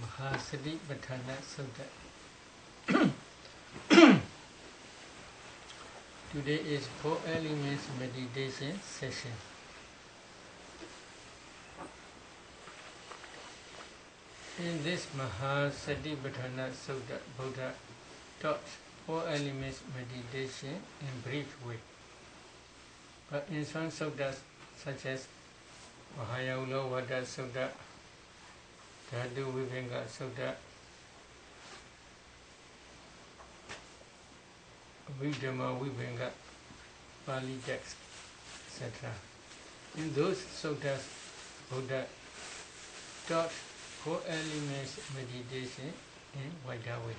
Mahasatipatthana Sutta. Today is 4 elements meditation session. In this Mahasatipatthana Sutta, Buddha taught 4 elements meditation in brief way. But in some suttas such as Mahayavulawada Sutta, Dhatu Vibhanga Sutta, Vidhamma Vibhanga, Pali text, etc. In those suttas, Buddha taught 4 elements meditation in wider way.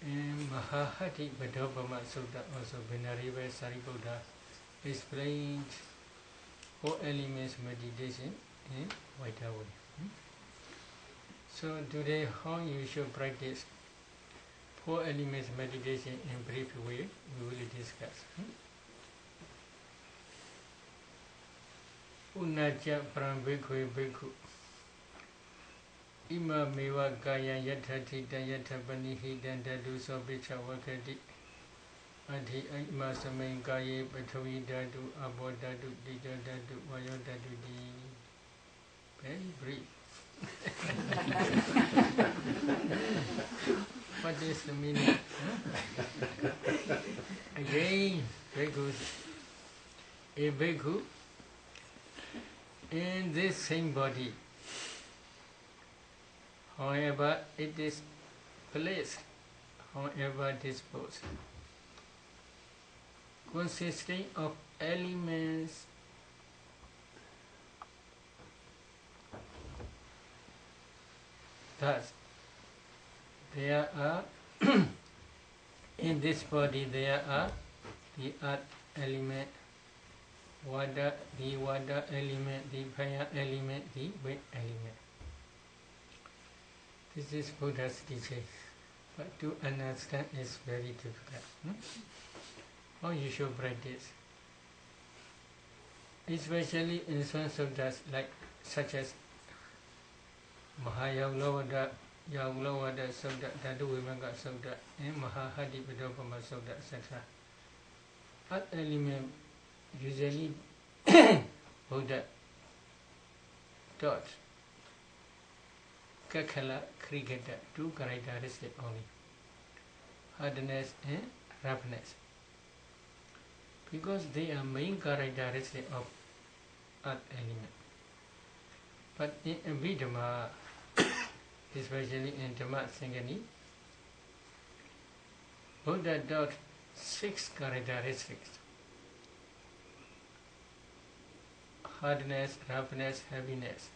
In Mahahati-Vadopama Sutta, also Venerable Sariputta explained 4 elements meditation in wider way. So today, how you should practice 4 elements meditation in brief way, we will discuss. Unaja Prambhikwe Bhikkhu Ima Meva Gaya Yathati Dayatapani Hidandadu Sobicha Vakati Adi Ima Samain Gaye Patavi Dadu Abo Dadu Dida Dadu Vayo Dadu Di. Very brief. What is the meaning? Again, bhikkhus. A bhikkhu in this same body, however it is placed, however disposed, consisting of elements thus there are in this body there are the earth element, the water element, the fire element, the wind element. This is Buddha's teaching, but to understand is very difficult. How you should practice, especially in some suttas such as Mahayavulawada Sutta, Dhatu Vibhanga Sutta, and Mahahati-Vadopama Sutta, etc. Earth element usually Buddha taught Kakhala, Krigata, 2 characteristics only, hardness and roughness, because they are main characteristics of earth element. But in Abhidhamma, especially in Dhamma Sangani, Buddha taught 6 characteristics: hardness, roughness, heaviness,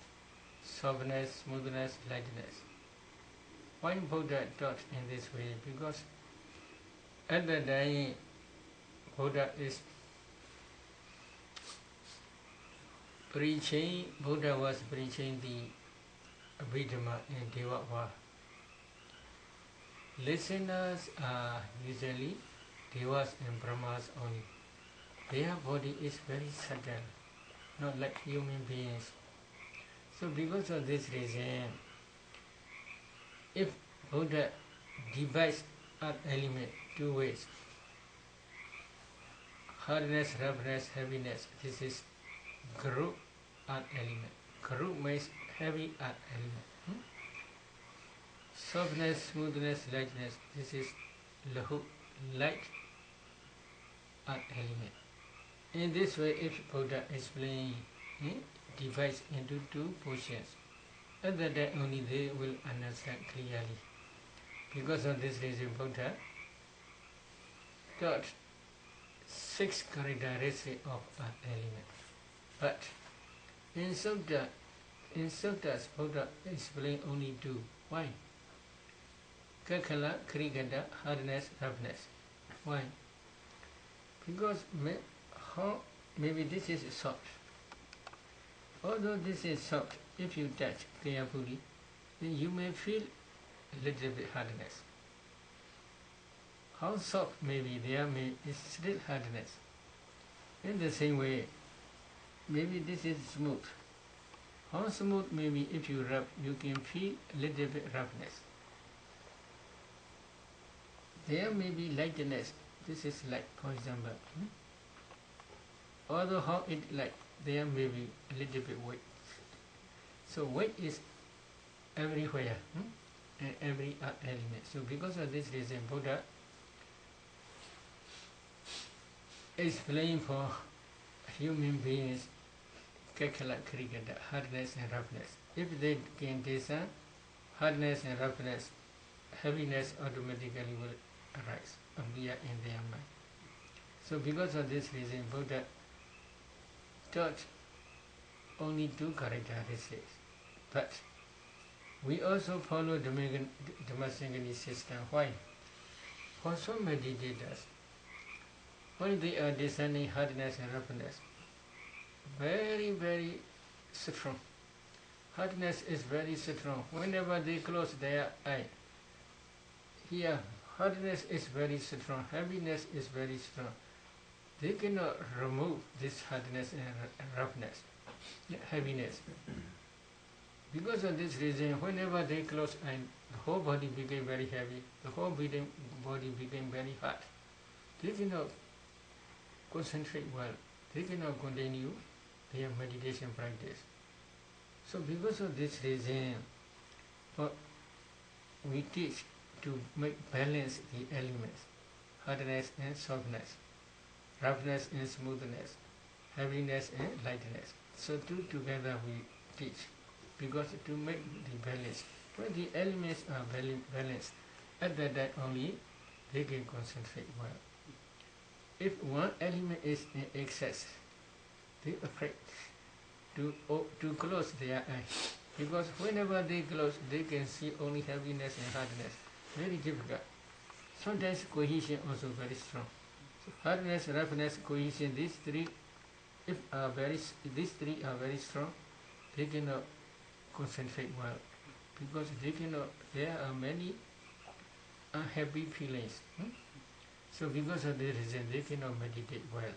softness, smoothness, lightness. Why Buddha taught in this way? Because at the time Buddha was preaching the Abhidhamma in Devava. Listeners are usually Devas and Brahmas only. Their body is very subtle, not like human beings. So because of this reason, if Buddha divides earth element 2 ways, hardness, roughness, heaviness, this is group earth element. Group means heavy earth element. Softness, smoothness, lightness, this is lahu, light earth element. In this way, if Buddha explains, divides into 2 portions, at that time only they will understand clearly. Because of this reason, Buddha taught 6 characteristics of earth element. But in suttas, Buddha explained only 2. Why? Kakhala, Krigata, hardness, roughness. Why? Because maybe this is soft. Although this is soft, if you touch carefully, then you may feel a little bit hardness. How soft may be, there is still hardness. In the same way, maybe this is smooth. How smooth maybe if you rub, you can feel a little bit roughness. There may be lightness. This is light, for example. Although how it light, there may be a little bit weight. So weight is everywhere and every element. So because of this reason, Buddha explained for human beings cricket, hardness and roughness. If they can discern hardness and roughness, heaviness automatically will arise, appear in their mind. So because of this reason, Buddha taught only 2 characteristics. But we also follow the Dhammasangani system. Why? For some meditators, when they are discerning hardness and roughness, very, very strong. Hardness is very strong. Whenever they close their eye, here, hardness is very strong, heaviness is very strong. They cannot remove this hardness and roughness, heaviness. Because of this reason, whenever they close eye, the whole body became very heavy, the whole body became very hot. They cannot concentrate well, they cannot continue their meditation practice. So because of this reason, we teach to make balance the elements, hardness and softness, roughness and smoothness, heaviness and lightness. So 2 together we teach, because to make the balance, when the elements are balanced, at that time only they can concentrate well. If one element is in excess, they are afraid to close their eyes, because whenever they close, they can see only heaviness and hardness. Very difficult. Sometimes cohesion also very strong. So hardness, roughness, cohesion, these 3 are very strong. They cannot concentrate well, because there are many unhappy feelings. So because of this reason, they cannot meditate well.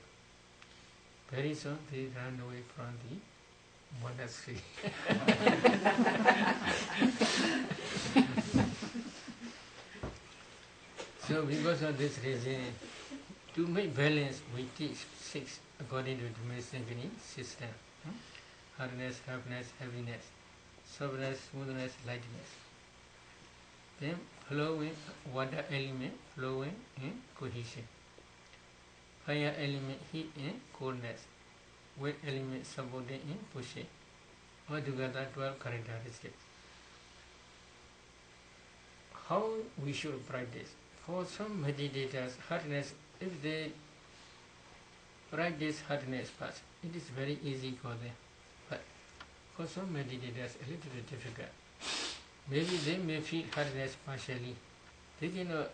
Very soon they run away from the monastery. So because of this reason, to make balance, we teach 6 according to the Dhammasangani system. Hardness, roughness, heaviness, softness, smoothness, lightness. Then flowing, water element, flowing in cohesion. Fire element, heat in coldness. Weight element, supporting in pushing. Altogether 12 characteristics. How we should practice? For some meditators, hardness, if they practice hardness first, it is very easy for them. But for some meditators, a little bit difficult. Maybe they may feel hardness partially. They cannot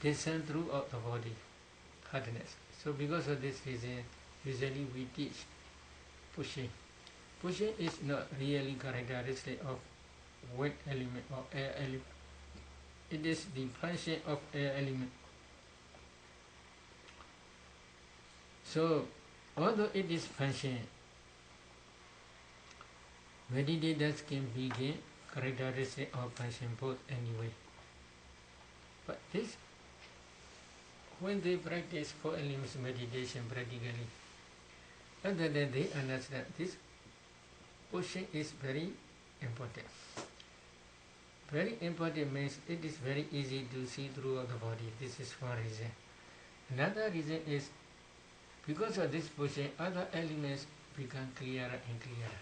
discern throughout the body, hardness. So because of this reason, usually we teach pushing. Pushing is not really characteristic of weight element or air element. It is the function of air element. So, although it is function, meditators can begin characteristic of function both anyway. But this, when they practice 4 elements meditation practically, other than they understand this pushing is very important. Very important means it is very easy to see throughout the body. This is one reason. Another reason is because of this pushing, other elements become clearer and clearer.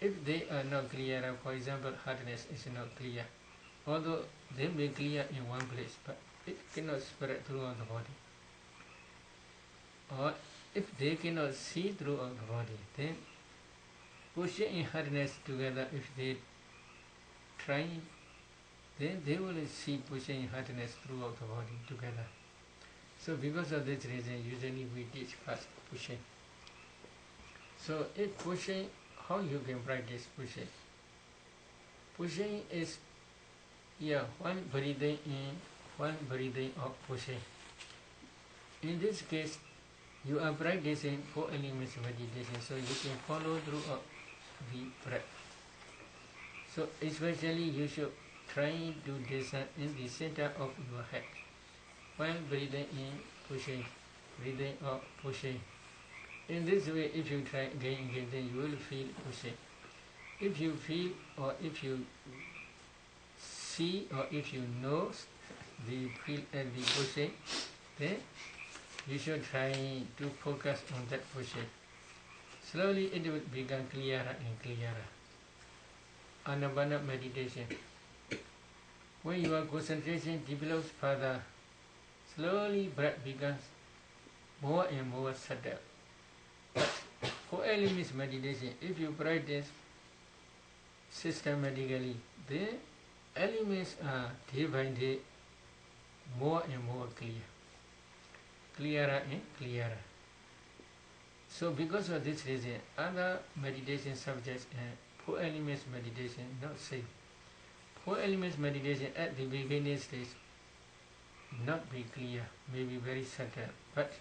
If they are not clearer, for example, hardness is not clear, although they may clear in one place, but it cannot spread throughout the body. Or if they cannot see throughout the body, then pushing and hardness together, if they try, then they will see pushing and hardness throughout the body together. So because of this reason, usually we teach first pushing. So if pushing, how you can practice pushing? Pushing is, one breathing in, one breathing out pushing. In this case, you are practicing 4 elements meditation, so you can follow throughout the breath. So especially you should try to descend in the center of your head. While breathing in, pushing, breathing out, pushing. In this way, if you try again, then you will feel pushing. If you feel or if you see or if you know the feel and the pushing, then you should try to focus on that pushing. Slowly it will become clearer and clearer. Anapana meditation. When your concentration develops further, slowly breath becomes more and more subtle. For elements meditation, if you practice systematically, the elements are day by day more and more clear, clearer and clearer. So because of this reason, other meditation subjects and 4 elements meditation not safe. 4 elements meditation at the beginning stage not be clear, may be very subtle. But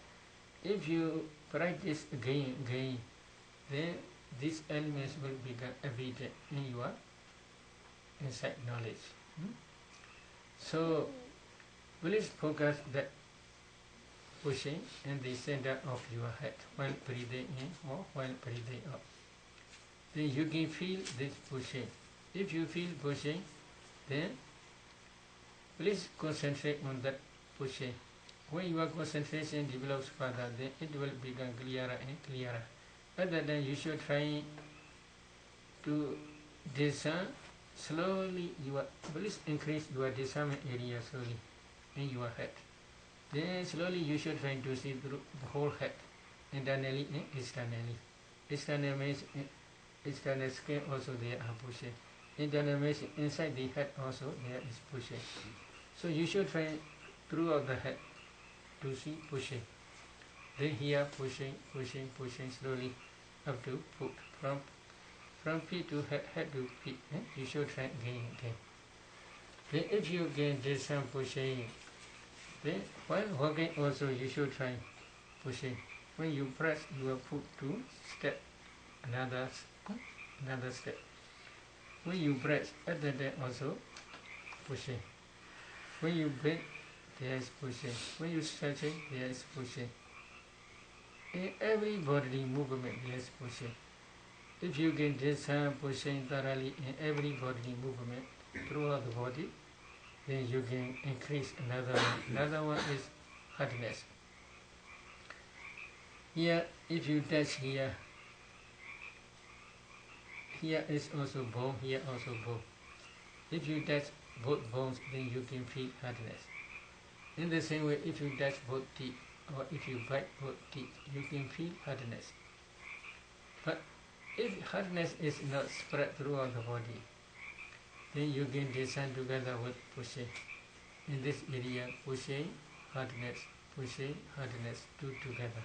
if you practice again, then these elements will become evident in your inside knowledge. So please focus that pushing in the center of your head while breathing in or while breathing out. Then you can feel this pushing. If you feel pushing, then please concentrate on that pushing. When your concentration develops further, then it will become clearer and clearer. Other than you should try to discern slowly. Please increase your discernment area slowly in your head. Then slowly you should try to see through the whole head, internally and externally. External means external skin also there are pushing. Internal means inside the head also there is pushing. So you should try throughout the head to see pushing. Then here pushing slowly up to foot. From feet to head to feet. You should try again. Then if you get this some pushing, then while walking also you should try pushing. When you press your foot to step another step. When you press at the time also pushing. When you bend, there is pushing. When you stretching, there is pushing. In every bodily movement there is pushing. If you can discern pushing thoroughly in every bodily movement throughout the body, then you can increase another one. Another one is hardness. Here, if you touch here is also bone, here also bone. If you touch both bones, then you can feel hardness. In the same way, if you touch both teeth, or if you bite both teeth, you can feel hardness. But if hardness is not spread throughout the body, then you can discern together with pushing. In this area, pushing, hardness, two together.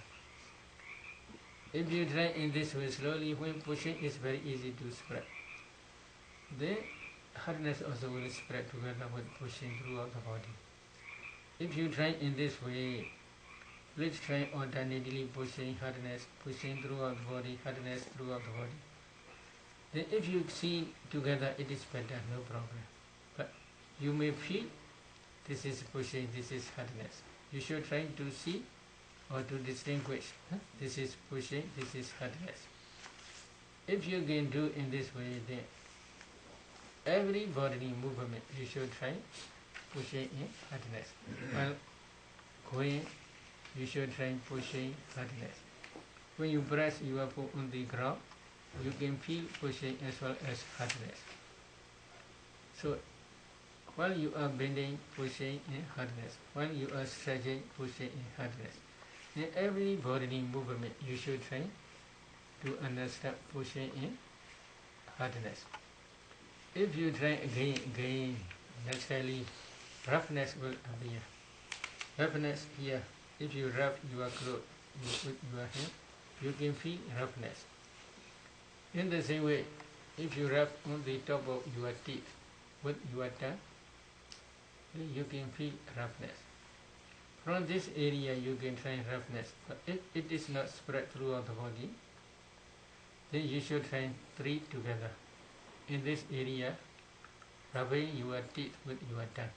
If you try in this way slowly, when pushing is very easy to spread, then hardness also will spread together with pushing throughout the body. If you try in this way, please try alternately pushing, hardness, pushing throughout the body, hardness throughout the body. Then if you see together, it is better, no problem. But you may feel this is pushing, this is hardness. You should try to see or to distinguish. This is pushing, this is hardness. If you can do in this way, then every bodily movement you should try pushing in hardness. While going, you should try pushing hardness. When you press your foot on the ground, you can feel pushing as well as hardness. So while you are bending, pushing in hardness. While you are stretching, pushing in hardness. In every bodily movement, you should try to understand pushing in hardness. If you try again, naturally roughness will appear. Roughness here. If you rub your clothes with your hand, you can feel roughness. In the same way, if you rub on the top of your teeth with your tongue, then you can feel roughness. From this area you can try roughness, but if it is not spread throughout the body, then you should try 3 together. In this area, rubbing your teeth with your tongue.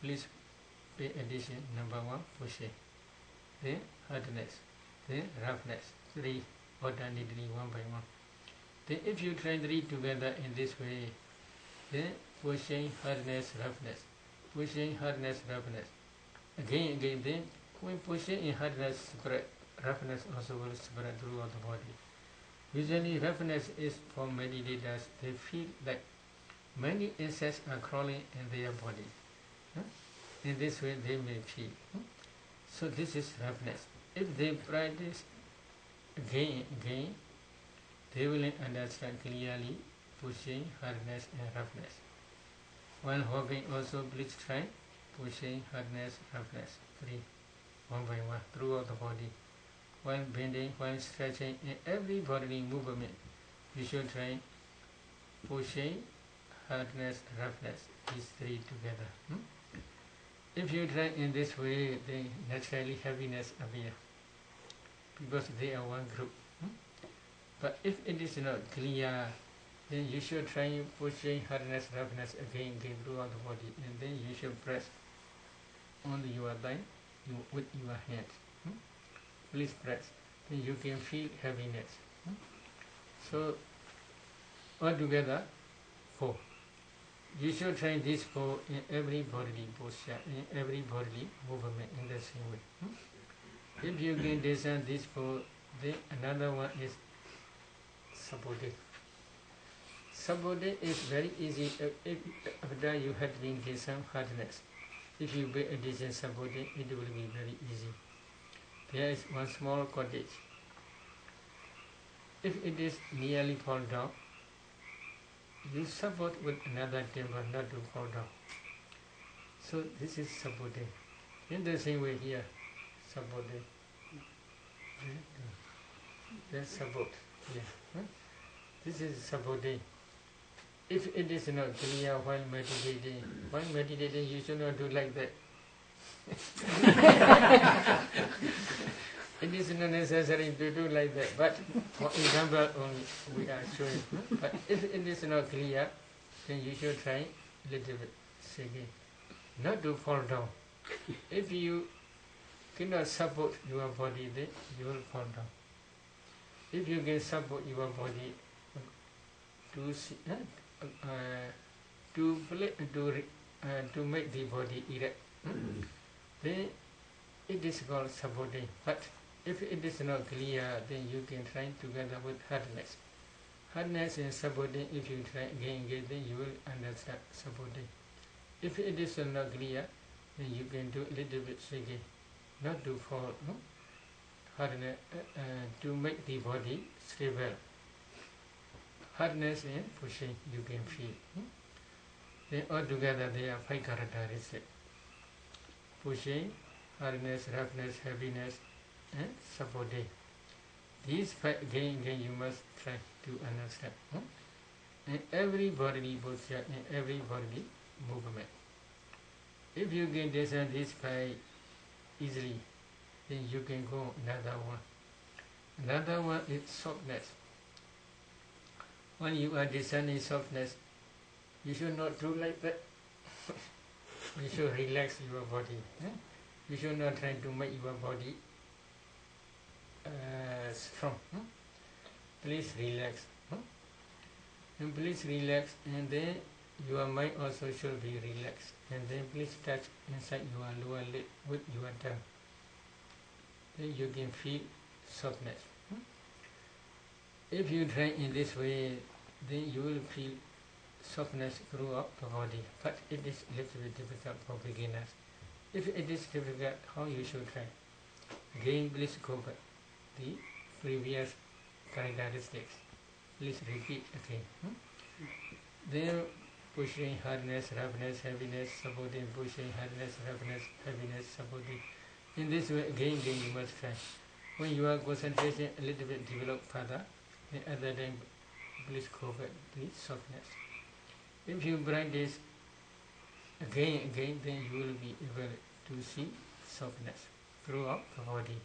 Please pay attention. Number 1, pushing. Then hardness. Then roughness. 3 alternately 1 by 1. Then if you try 3 together in this way, then pushing, hardness, roughness. Pushing, hardness, roughness. Again, then when pushing in hardness spread, roughness also will spread throughout the body. Usually roughness is for meditators. They feel like many insects are crawling in their body. In this way they may feel. So this is roughness. If they practice again, they will understand clearly pushing, hardness and roughness. While hopping also please try pushing, hardness, roughness. 3, 1 by 1 throughout the body. While bending, while stretching, in every bodily movement, you should try pushing, hardness, roughness, these 3 together. If you try in this way, then naturally heaviness appear, because they are one group. But if it is not clear, then you should try pushing, hardness, roughness again throughout the body, and then you should press on your thigh with your hands. Please press, then you can feel heaviness. So altogether 4. You should try this 4 in every bodily posture, in every bodily movement in the same way. If you can discern this 4, then another one is subordinate. Subordinate is very easy if after you have been given some hardness. If you pay attention subordinate, it will be very easy. There is one small cottage. If it is nearly fall down, you support with another timber not to fall down. So this is supporting. In the same way here, supporting. Then support here. This is supporting. If it is not clear while meditating, you should not do like that. It is not necessary to do like that, but for example only we are showing. But if it is not clear, then you should try a little bit shaking, not to fall down. If you cannot support your body, then you will fall down. If you can support your body to make the body erect, then it is called supporting. But if it is not clear, then you can try together with hardness. Hardness and supporting, if you try again, then you will understand supporting. If it is not clear, then you can do a little bit shaking, not to fall, hardness, to make the body stable. Hardness and pushing, you can feel. Then altogether they are 5 characteristics. Pushing, hardness, roughness, heaviness, and supporting. These 5 again you must try to understand. In every bodily posture, in every bodily movement. If you can discern these 5 easily, then you can go another one. Another one is softness. When you are discerning softness, you should not do like that. You should relax your body. You should not try to make your body strong. Please relax. And please relax, and then your mind also should be relaxed. And then please touch inside your lower lip with your tongue. Then you can feel softness. If you try in this way, then you will feel softness throughout the body. But it is a little bit difficult for beginners. If it is difficult, how you should try? Again, please go back the previous characteristics. Please repeat again. Then pushing, hardness, roughness, heaviness, supporting, pushing, hardness, roughness, heaviness, supporting. In this way, again you must try. When your concentration a little bit develop further, then at that time, please go back the softness. If you practice again, then you will be able to see softness throughout the body.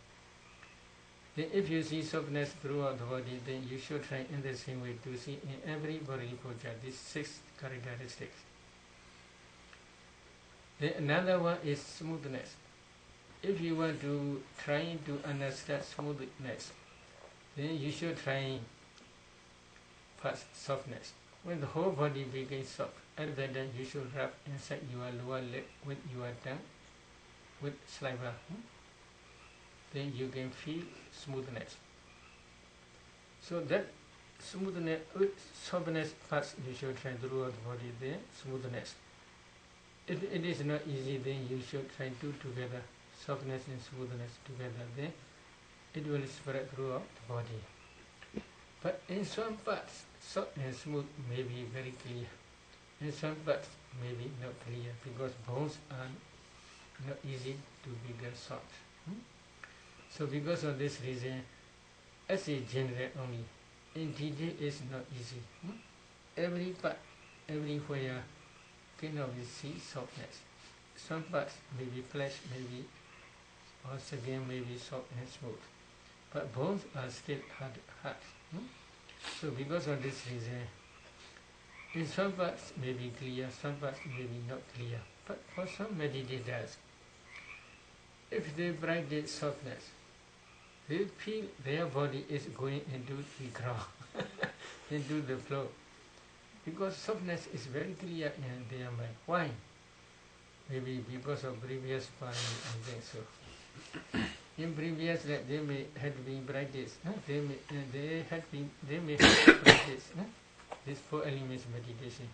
Then if you see softness throughout the body, then you should try in the same way to see in every bodily posture these 6 characteristics. Then another one is smoothness. If you want to try to understand smoothness, then you should try first softness. When the whole body becomes soft, at that time you should rub inside your lower lip with your tongue, with saliva. Then you can feel smoothness. So that smoothness, softness first you should try throughout the body, then smoothness. If it is not easy, then you should try two together, softness and smoothness together, then it will spread throughout the body. But in some parts, soft and smooth may be very clear. In some parts, maybe not clear, because bones are not easy to become soft. So because of this reason, as a general only, in detail is not easy. Every part, everywhere cannot be see softness. Some parts may be flesh, maybe, or skin may be soft and smooth. But bones are still hard. So because of this reason, in some parts may be clear, some parts may be not clear. But for some meditators, if they practice softness, they feel their body is going into the ground, into the flow. Because softness is very clear in their mind. Why? Maybe because of previous parami, I think so. In previous life, they may have been practiced. They may have practiced this 4 elements meditation.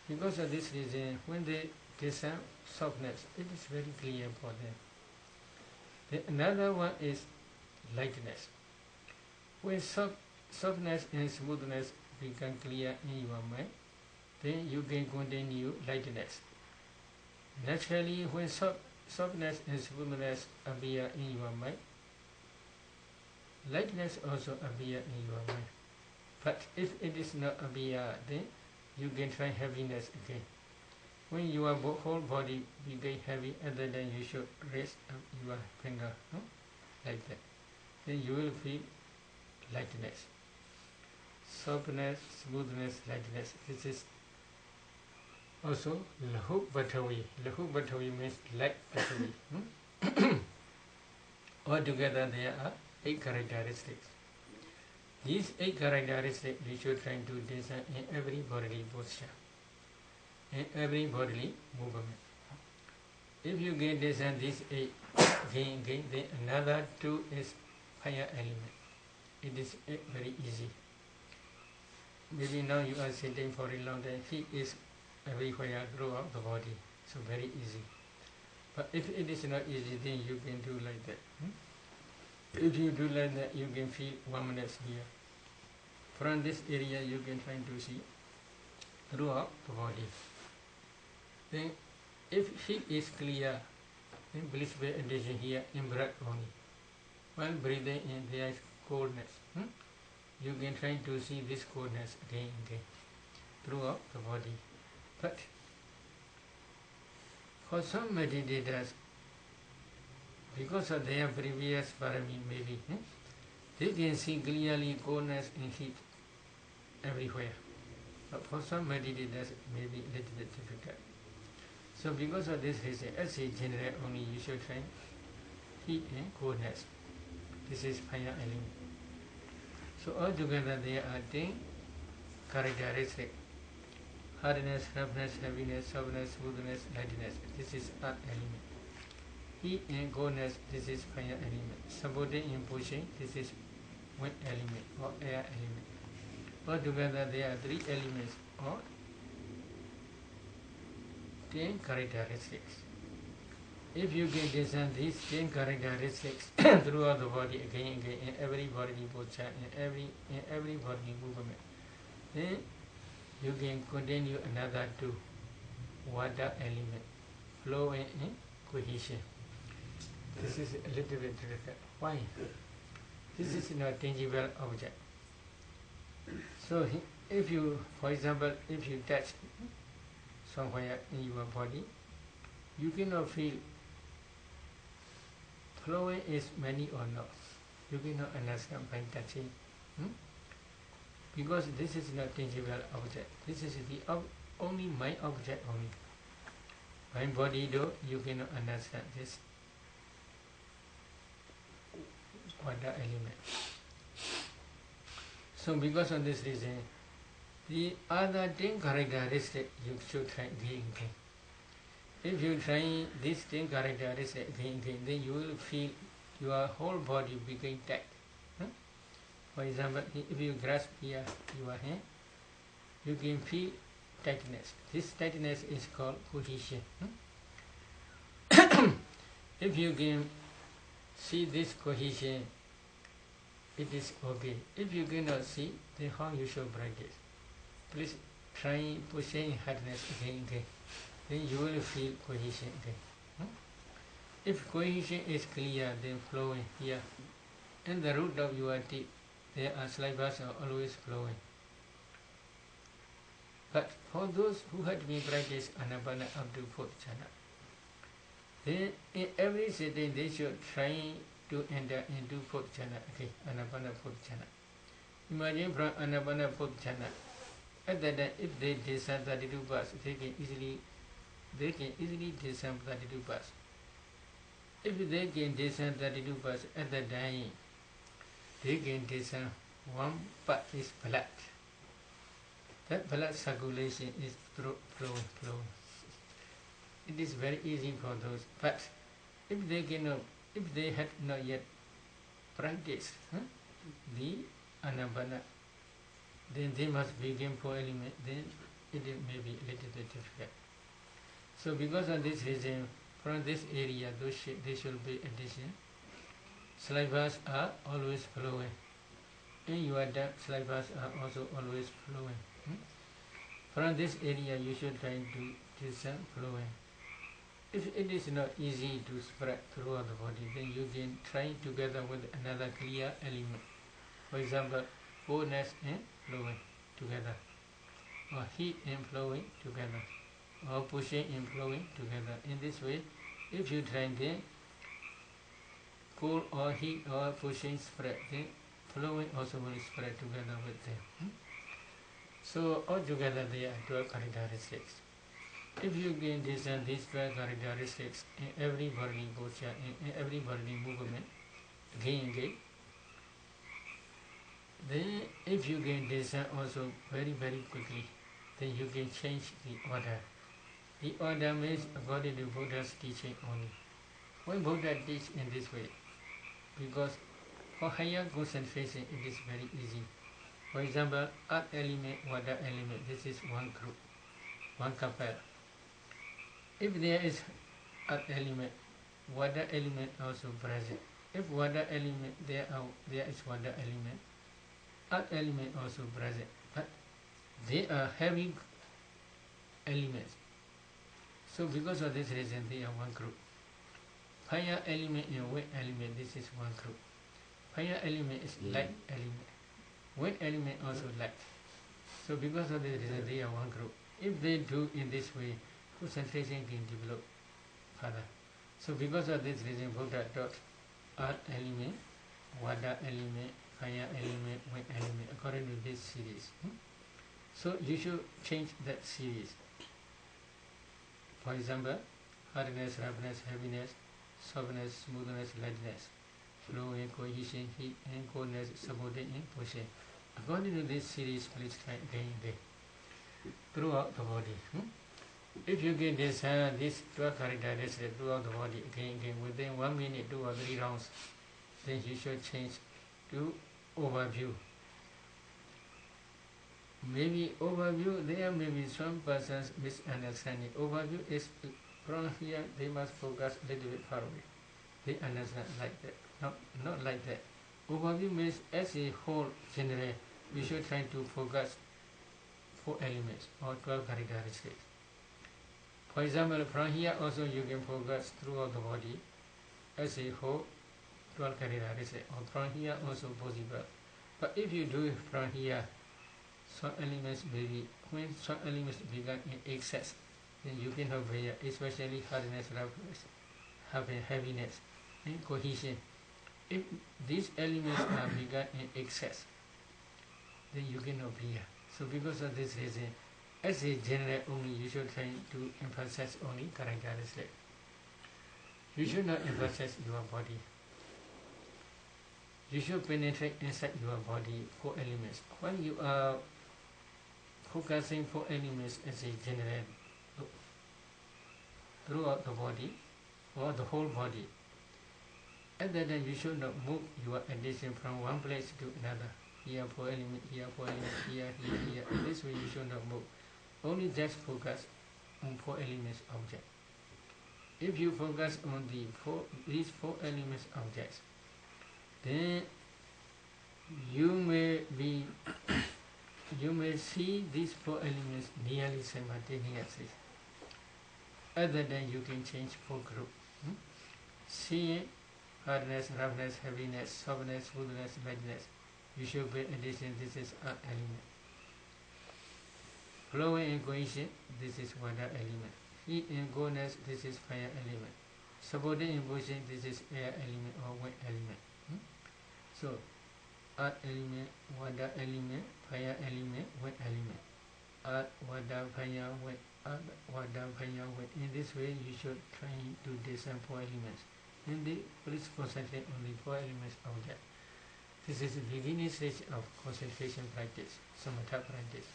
Because of this reason, when they discern softness, it is very clear for them. Another one is lightness. When softness and smoothness become clear in your mind, then you can continue lightness. Naturally, when softness and smoothness appear in your mind, lightness also appear in your mind. But if it is not appear, then you can try heaviness again. When your whole body become heavy, at that time you should raise up your finger, like that. Then you will feel lightness. Softness, smoothness, lightness. This is also Lahu Batavi. Lahu Batavi means light Batavi. Altogether there are 8 characteristics. These 8 characteristics we should try to design in every bodily posture, in every bodily movement. If you can design these 8 again, then another 2 is fire element. It is very easy. Maybe now you are sitting for a long time, heat is everywhere throughout the body, so very easy. But if it is not easy, then you can do like that. If you do like that, you can feel warmness here. From this area, you can try to see throughout the body. Then, if heat is clear, then please pay attention here in breath only. While breathing in, there is coldness. You can try to see this coldness again and again throughout the body. But for some meditators, because of their previous parami maybe, they can see clearly coldness and heat everywhere. But for some meditators, it may be a little bit difficult. So because of this reason, as a general only, you should find heat and coldness. This is fire element. So altogether there are 10 characteristics. Hardness, roughness, heaviness, softness, smoothness, lightness. This is earth element. Heat and coldness, this is fire element. Supporting and pushing, this is wind element or air element. Altogether there are 3 elements or 10 characteristics. If you can design these 10 characteristics throughout the body again and again, in every bodily posture, in every bodily movement, then you can continue another 2, water element, flow and cohesion. This is a little bit difficult. Why? This is not tangible object. So if you, for example, if you touch somewhere in your body, you cannot feel flowing is many or not. you cannot understand by touching. Because this is not tangible object. This is the only my object only. My body though, you cannot understand this water element. So because of this reason, the other 10 characteristics you should try again. If you try these 10 characteristics again, then you will feel your whole body become tight. For example, if you grasp here your hand, you can feel tightness. This tightness is called cohesion. If you can see this cohesion, it is okay. If you cannot see, then how you should practice? Please try pushing hardness again. Then you will feel cohesion again. If cohesion is clear, then flowing here. In the root of your teeth, there are salivas are always flowing. But for those who had been practiced anapana up to 4th jhana, then in every sitting they should try to enter into 4th jhana. Okay, anapana 4th jhana. Imagine from anapana 4th jhana, at that time if they descend 32 bars, they can easily descend 32 bars. If they can descend 32 bars at that time, they can descend one part is blood. That blood circulation is flowing. It is very easy for those. But if they had not yet practiced the anapana, then they must begin 4 elements. Then it may be a little bit difficult. So because of this reason, from this area, there should be addition. Salivas are always flowing. In your tongue, salivas are also always flowing. From this area, you should try to descend flowing. If it is not easy to spread throughout the body, then you can try together with another clear element. For example, coldness and flowing together, or heat and flowing together, or pushing and flowing together. In this way, if you try then cold or heat or pushing spread, then flowing also will spread together with them. So altogether there are 12 characteristics. If you can discern these 12 characteristics in every bodily posture, in every bodily movement, again, then if you can discern also very quickly, then you can change the order. The order means according to Buddha's teaching only. When Buddha teaches in this way, because for higher concentration it is very easy. For example, earth element, water element, this is one group, one couple. If there is earth element, water element also present. If water element, there is water element, earth element also present. But they are heavy elements. So because of this reason, they are one group. Fire element and wind element, this is one group. Fire element is light element. Wind element also light. So because of this reason, they are one group. If they do in this way, concentration can develop further. So because of this reason, Buddha taught earth element, water element, fire element, wind element, according to this series. So you should change that series. For example, hardness, roughness, heaviness, softness, smoothness, lightness, flowing, cohesion, heat, and coldness, supporting, and pushing. According to this series, please try again throughout the body. If you can discern these 12 characteristics throughout the body again, within 1 minute, 2 or 3 rounds, then you should change to overview. Maybe overview, there may be some persons misunderstanding. Overview is from here, they must focus a little bit far away. They understand like that, not like that. Overview means as a whole, general, we should try to focus 4 elements or 12 characteristics. For example, from here also you can focus throughout the body as a whole 12 characteristics, or from here also possible. But if you do it from here, some elements maybe, when some elements become in excess, then you cannot bear, especially hardness, roughness, having heaviness, and cohesion. If these elements are bigger in excess, then you cannot be here. So because of this reason, as a general only, you should try to emphasize only characteristic. You should not emphasize your body. You should penetrate inside your body 4 elements. When you are focusing 4 elements as a general throughout the body or the whole body, at that time you should not move your attention from one place to another. Here 4 elements, here 4 elements, here. This way you should not move. Only just focus on 4 elements object. If you focus on these 4 elements objects, then you may see these 4 elements nearly simultaneously. Other than you can change 4 groups. Seeing hardness, roughness, heaviness, softness, smoothness, lightness. You should pay attention. This is earth element. Flowing and cohesion. This is water element. Heat and coldness. This is fire element. Supporting and pushing. This is air element or wind element. So, earth element, water element, fire element, wind element. Earth, water, fire, wind. Earth, water, fire, wind. In this way, you should try to discern 4 elements. Please concentrate on the 4 elements object. This is the beginning stage of concentration practice, samatha practice.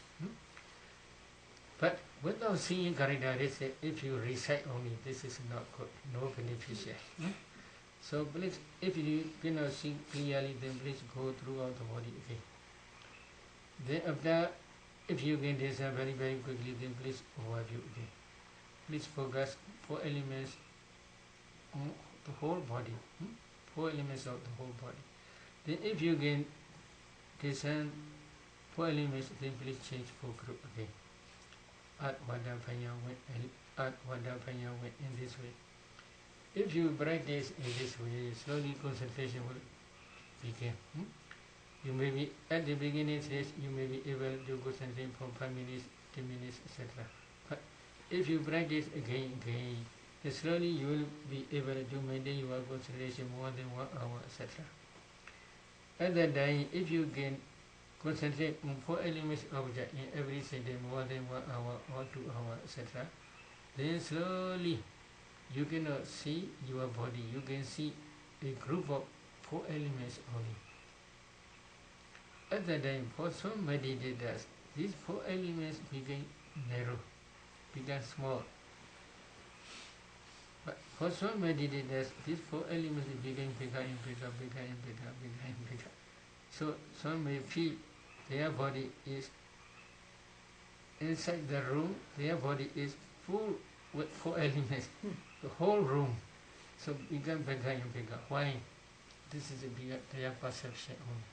But without seeing characteristics, if you recite only, this is not good, no beneficial. So please, if you cannot see clearly, then please go throughout the body again. Then after, if you can discern very, very quickly, then please overview again. Please focus 4 elements on the whole body. 4 elements of the whole body. Then if you can discern 4 elements, then please change 4 group again. Earth, water, fire, wind, earth, water, fire, wind, in this way. If you practice in this way, slowly concentration will begin. You may be, at the beginning stage, you may be able to concentrate for 5 minutes, 10 minutes, etc. But if you practice again, then slowly you will be able to maintain your concentration more than 1 hour, etc. At that time, if you can concentrate on 4 elements object in every sentence more than 1 hour or 2 hours, etc., then slowly you cannot see your body. You can see a group of 4 elements only. At that time, for some meditators, these 4 elements become narrow, become small. But for some meditators, these 4 elements become bigger and bigger. So some may feel their body is inside the room, their body is full with 4 elements, the whole room. So become bigger and bigger. Why? This is their perception only.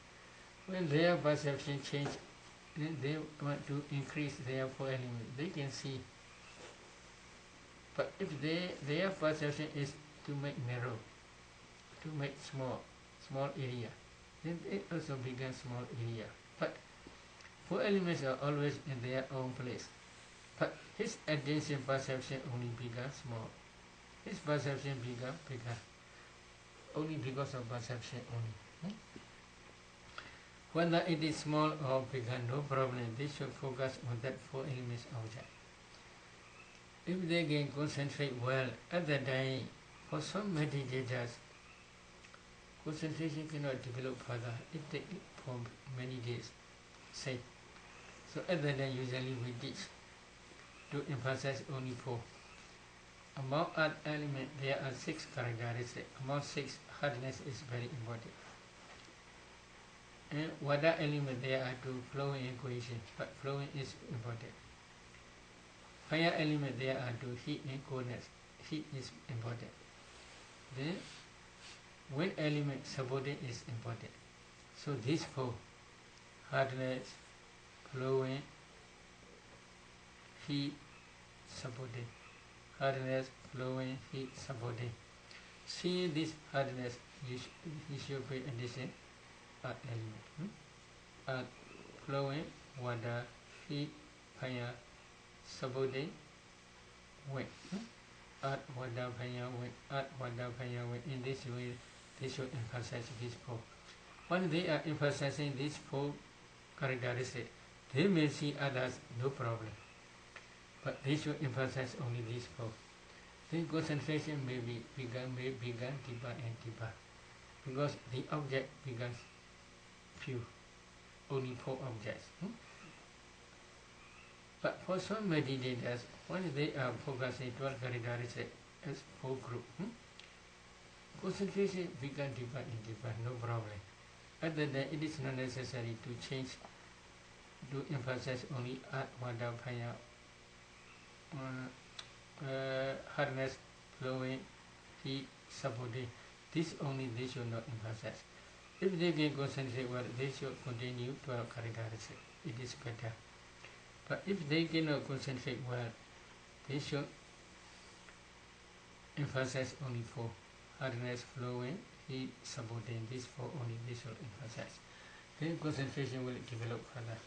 When their perception change, then they want to increase their 4 elements. They can see. But if their perception is to make narrow, to make small area, then they also become small area. But 4 elements are always in their own place. But his attention perception only becomes small. His perception becomes bigger. Only because of perception only. Whether it is small or bigger, no problem. They should focus on that 4 elements object. If they can concentrate well at the time, for some meditators, concentration cannot develop further. It takes for many days. Say. So at the time, usually we teach to emphasize only 4. Among earth element, there are 6 characteristics. Among 6, hardness is very important. And water element, there are 2, flowing and cohesion, but flowing is important. Fire element, there are 2, heat and coldness. Heat is important. Then wind element, supporting is important. So these 4, hardness, flowing, heat, supporting. Hardness, flowing, heat, supporting. Seeing this hardness, you should pay attention. Earth element. Earth, flowing, water, heat, fire, supporting, wind. Earth, water, fire, wind. Earth, water, fire, wind. In this way, they should emphasize these four. When they are emphasizing these four characteristics, they may see others no problem, but they should emphasize only these four. Then concentration may begun deeper and deeper, because the object becomes few, only four objects. But for some meditators, when they are focusing 12 characteristics as four groups, concentration becomes deeper and deeper, no problem. Other than it is not necessary to change, to emphasize only water, fire, hardness, flowing, heat, supporting. This only they should not emphasize. If they can concentrate well, they should continue 12 characteristics. It is better. But if they cannot concentrate well, they should emphasize only four: hardness, flowing, heat, supporting. These four only they should emphasize. Then concentration will develop further.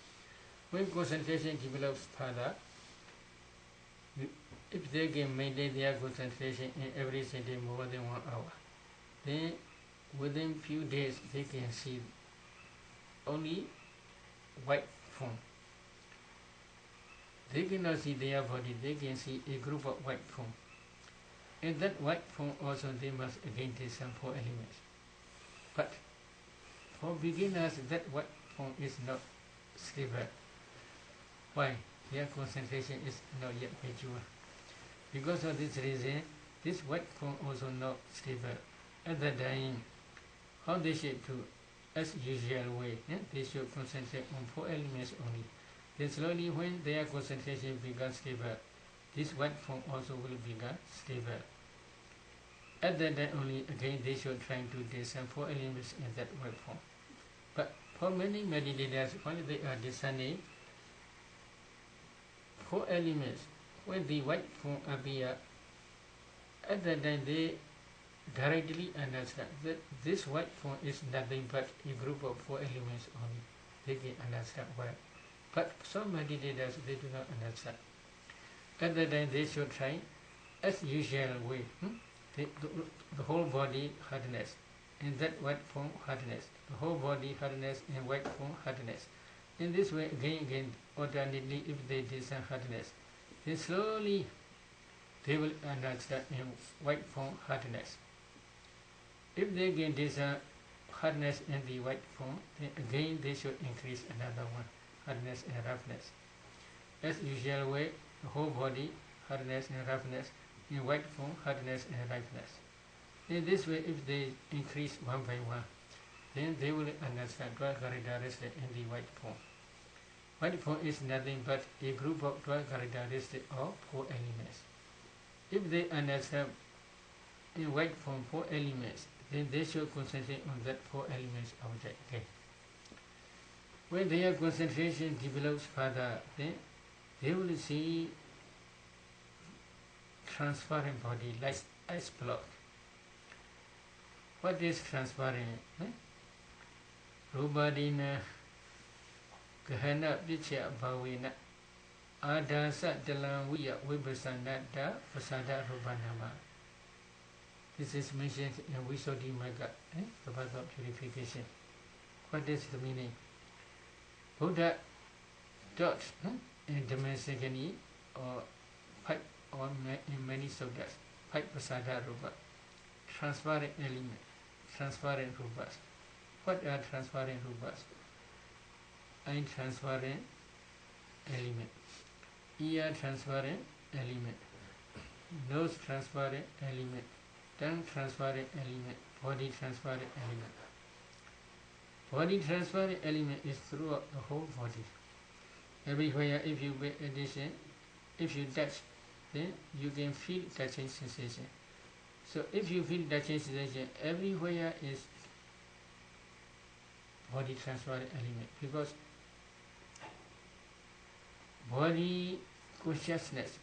When concentration develops further, if they can maintain their concentration in every sitting more than 1 hour, then within few days they can see only white form. They cannot see their body, they can see a group of white form. In that white form also they must again take some four elements. But for beginners, that white form is not stable. Why? Their concentration is not yet mature. Because of this reason, this white form also not stable. At that time, how they should do? As usual way, they should concentrate on four elements only. Then slowly when their concentration becomes stable, this white form also will become stable. At that time only, again they should try to discern four elements in that white form. But for many meditators, when they are discerning four elements, when the white form appear, at that time they directly understand that this white form is nothing but a group of four elements only. They can understand well. But some meditators, they do not understand. At that time they should try as usual way. The whole body hardness, in that white form hardness. The whole body hardness, in white form hardness. In this way, again, alternately, if they discern hardness, then slowly they will understand in white form hardness. If they can discern hardness in the white form, then again they should increase another one, hardness and roughness. As usual way, the whole body hardness and roughness, in white form hardness and roughness. In this way, if they increase one by one, then they will understand 12 characteristics in the white form. White form is nothing but a group of 12 characteristics of four elements. If they understand in white form four elements, then they should concentrate on that four elements object. Okay. When their concentration develops further, then they will see transparent body like ice block. What is transparent? Rubadina Gahana Picha Bhavina Adasa Dalanwiya Vibasanada Pasada Rubanama. This is mentioned in Visuddhimagga, the path of purification. What is the meaning? Buddha taught in Dhammasagani or pipe or in many sutras, pipe pasada rupa, transparent element, transparent rupas. What are transparent rupas? Eye transparent element, ear transparent element, nose transparent element, tongue transparent element, body transparent element. Body transparent element is throughout the whole body. Everywhere, if you pay attention, if you touch, then you can feel touching sensation. So if you feel touching sensation, everywhere is body transparent element, because body consciousness,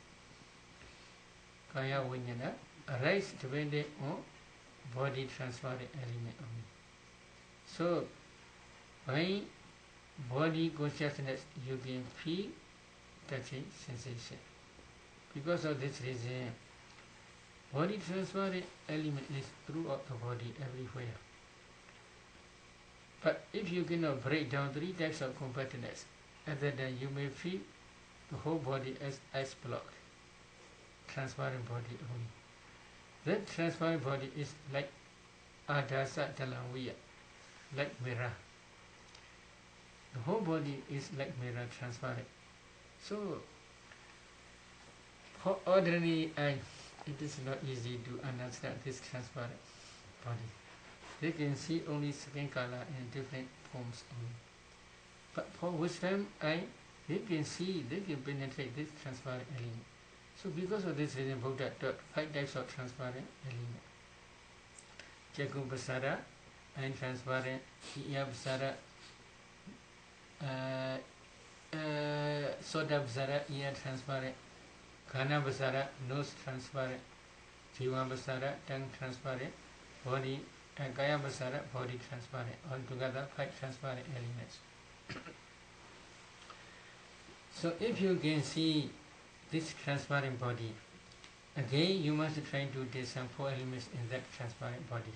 kaya vinyana, arise depending on body transparent element only. So by body consciousness, you can feel touching sensation. Because of this reason, Body transparent element is throughout the body, everywhere. But if you cannot break down three types of compactness, other than you may feel the whole body as ice block, transparent body only. That transparent body is like adasa dalamwiya, like mirror. The whole body is like mirror, transparent. So, for ordinary eye, it is not easy to understand this transparent body. They can see only skin color in different forms only. But for wisdom eye, they can see, they can penetrate this transparent element. So because of this reason, Buddha taught 5 types of transparent element. Jagu Basara, eye transparent, Iya Basara, Soda Basara, ear transparent, Kana Basara, nose transparent, Jiva Basara, tongue transparent, body, Kaya Basara, body transparent. Altogether 5 transparent elements. So if you can see this transparent body, again you must try to discern 4 elements in that transparent body.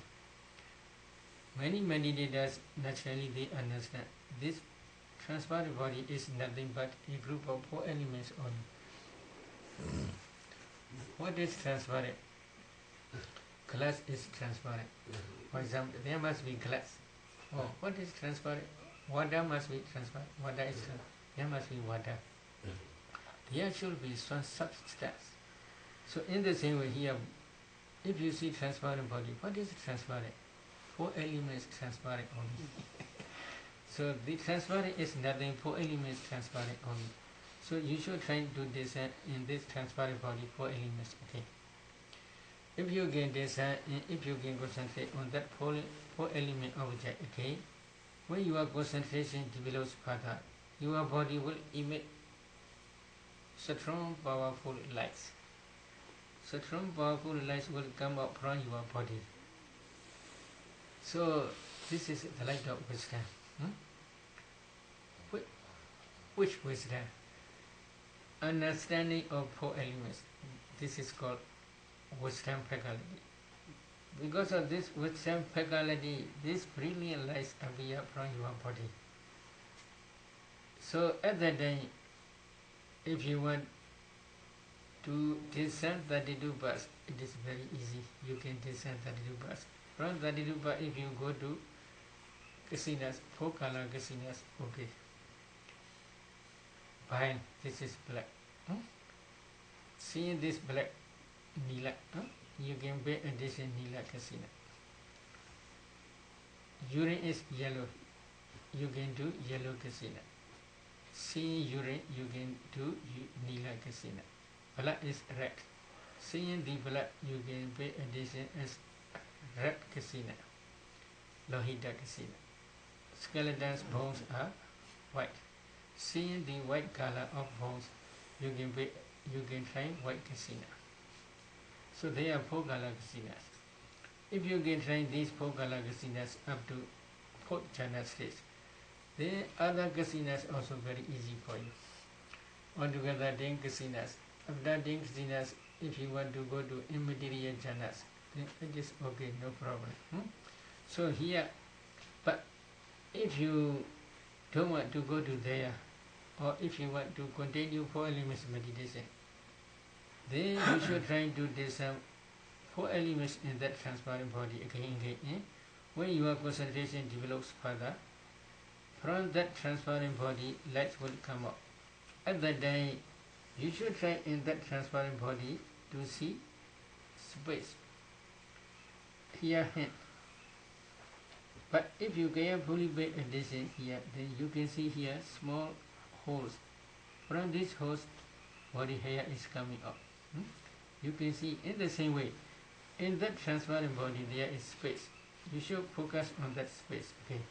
Many meditators naturally they understand this transparent body is nothing but a group of 4 elements only. What is transparent? Glass is transparent. For example, there must be glass. Oh, what is transparent? Water must be transparent. Water is transparent. There must be water. There should be some substance. So in the same way here, if you see transparent body, what is transparent? 4 elements transparent only. So the transparent is nothing, 4 elements transparent only. So you should try to discern in this transparent body 4 elements. Okay. If you can discern, if you can concentrate on that 4 element object, okay, when your concentration develops further, your body will emit strong, powerful lights. Strong, powerful lights will come up from your body. So this is the light of wisdom. Which wisdom? Understanding of 4 elements. This is called wisdom faculty. Because of this wisdom faculty, these brilliant lights appear from your body. So at that time, if you want to discern 32 bars, it is very easy. You can discern 32 bars. From 32 bars, if you go to kasinas, 4 color kasinas, okay. Fine, this is black. Seeing this black, nila, you can pay attention nila kasina. Urine is yellow, you can do yellow kasina. Seeing urine, you can do nila kasina. Blood is red. Seeing the blood, you can pay attention as red kasina. Lohita kasina. Skeleton's bones are white. Seeing the white color of bones, you can find white kasina. So there are 4 color kasinas. If you can find these 4 color kasinas up to 4th jhana stage, then other kasinas also very easy for you. Altogether 10 kasinas. After 10 kasinas, if you want to go to immaterial jhanas, then it is okay, no problem. So here, but if you don't want to go to there, or if you want to continue 4 elements meditation, then you should try to discern 4 elements in that transparent body again. When your concentration develops further, from that transparent body, lights will come up. At that time, you should try in that transparent body to see space. Here, hand. But if you carefully pay attention here, then you can see here small holes. From these holes, body hair is coming up. You can see in the same way, in that transparent body there is space. You should focus on that space. Okay.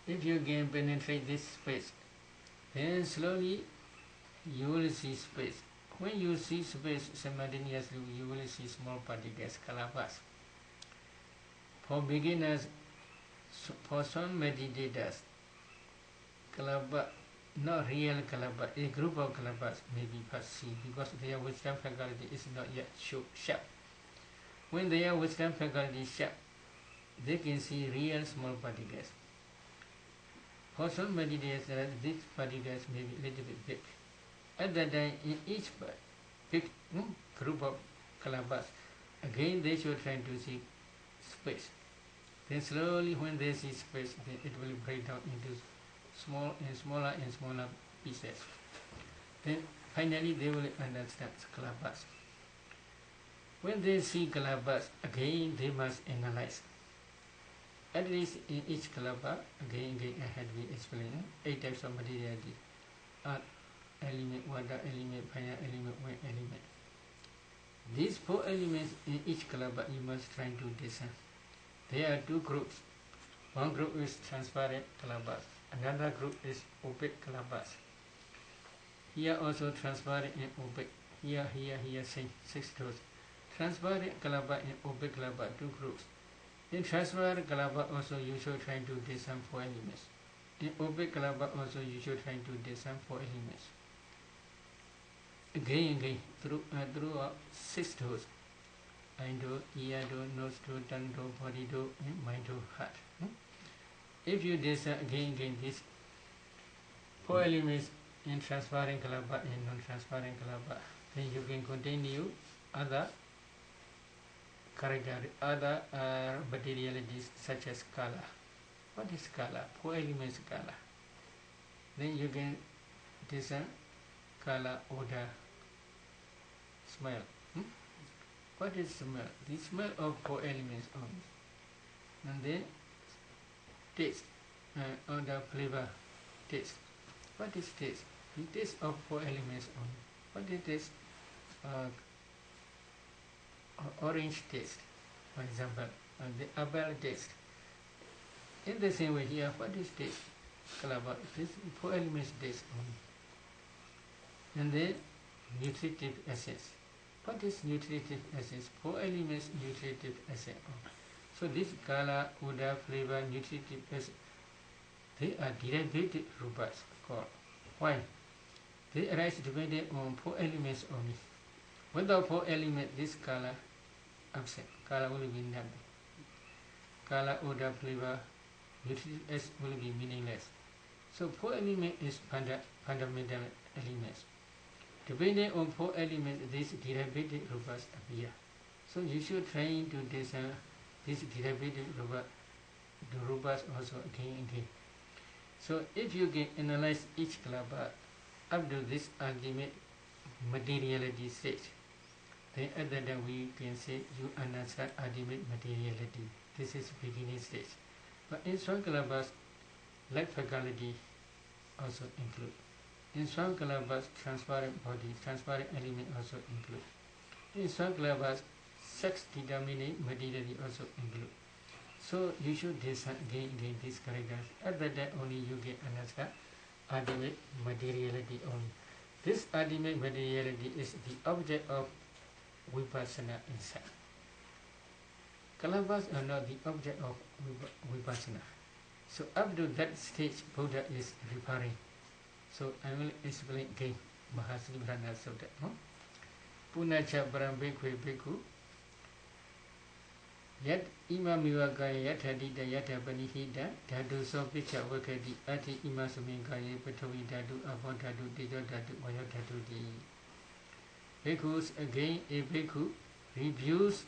If you can penetrate this space, then slowly you will see space. When you see space simultaneously, you will see small particles, kalabas. For beginners, for some meditators, kalaba not real calabash. A group of calabash may be perceived because their wisdom faculty is not yet sharp. When their wisdom faculty is sharp, they can see real small particles. For some meditators, these particles may be a little bit big. At that time, in each big group of calabash, again they should try to see space. Then slowly, when they see space, then it will break down into smaller and smaller pieces. Then finally they will understand calabash. When they see calabash, again they must analyze. At least in each calabash, again I had been explaining 8 types of materiality: earth element, water element, fire element, wind element. These 4 elements in each calabash you must try to discern. There are 2 groups. One group is transparent calabash, another group is opaque calabash. Here also transparent and opaque. Here, same 6 groups. Transparent calabash and opaque calabash, 2 groups. In transparent calabash also you should try to discern 4 elements. In opaque calabash also you should try to discern 4 elements. Again, throughout 6 doors. Eye door, ear door, nose door, tongue door, body door, and mind door, heart. If you discern again these 4 elements in transparent calabash and non-transparent calabash, then you can continue other character, other materialities such as color. What is color? 4 elements color. Then you can discern color, odor, smell. What is smell? The smell of 4 elements only. And then taste, odor, flavor, taste. What is taste? The taste of 4 elements only. What is taste? Orange taste, for example, the apple taste. In the same way here, what is taste? Calabash, this 4 elements taste only. And then nutritive essence. What is nutritive essence? 4 elements nutritive essence. So this color, odor, flavor, nutritive essence, they are derivative rupas called. Why? They arise depending on 4 elements only. Without 4 elements, this color absent. Color will be nothing. Color, odor, flavor, nutritive essence will be meaningless. So 4 elements is fundamental elements. Depending on 4 elements, these derivative rupas appear. So you should try to discern these derivative rupas also again. So if you can analyze each calabash up to this ultimate materiality stage, then at that time we can say you understand ultimate materiality. This is beginning stage. But in some calabash, light faculty also include. In some calabash, transparent body, transparent element also include. In some calabash, sex determining materiality also include. So you should discern again these characters. At that time only you can understand ultimate materiality only. This ultimate materiality is the object of vipassana insight. Calabash are not the object of vipassana. So up to that stage Buddha is referring. So I will explain again Mahasribrana Sutta. Punacha Param Bhikkhu Bhikkhu Yat ima miwakaya yatadita yatapanihita dhatu sopicha vakati ati ima sumingaya patavi dhatu apo dhatu tejo dhatu vayo dhatu di. Bhikkhus, again a bhikkhu reviews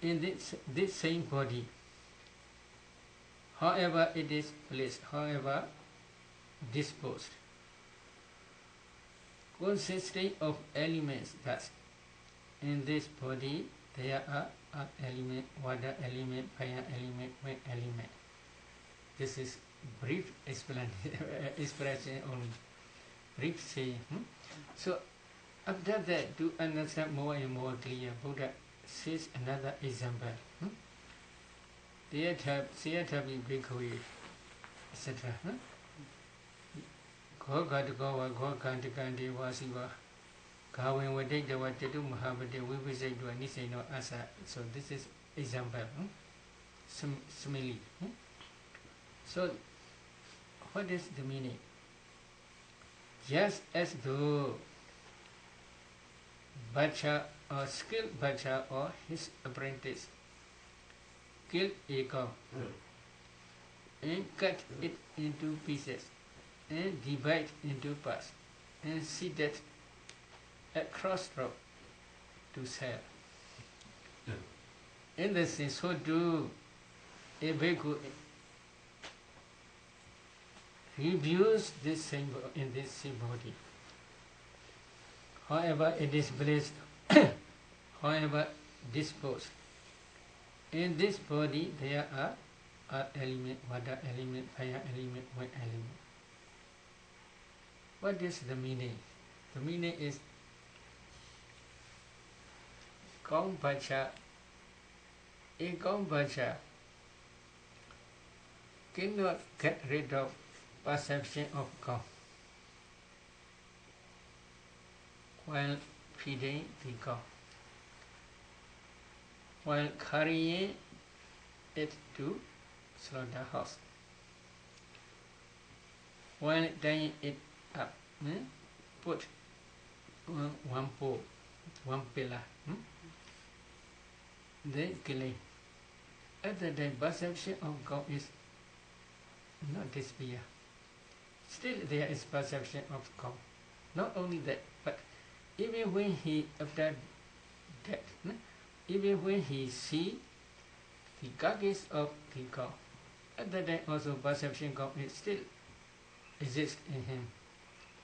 in this same body, however it is placed, however disposed, consisting of elements. Thus, in this body there are earth element, water element, fire element, wind element. This is brief expression only. Brief saying. So after that, to understand more and more clear, Buddha says another example. Seyatabi Bhikkhu, etc. Gogadagawa, Gogandagandi, Wasiva, Kawin Wadekdawa, Tedu Mahabade, Vivisayadwa, Niseno Asa. So this is example. Simile. So What is the meaning? Just as though Bacha or skilled Bacha or his apprentice killed a cow and cut it into pieces and divide into parts and seated at crossroad to sell. In the same, so do a bhikkhu reviews this same in this same body. However it is placed, however disposed. In this body there are earth element, water element, fire element, wind element. What is the meaning? The meaning is Kaum Bacha, a Kaum Bacha cannot get rid of perception of Kaum while feeding the cow, while carrying it to slaughterhouse, while tying it up, put one pole, one pillar, then killing. At the time, perception of cow is not disappear. Still there is perception of cow. Not only that, but even when he, after death, even when he see the carcass of the cow, at that time also perception of it still exists in him.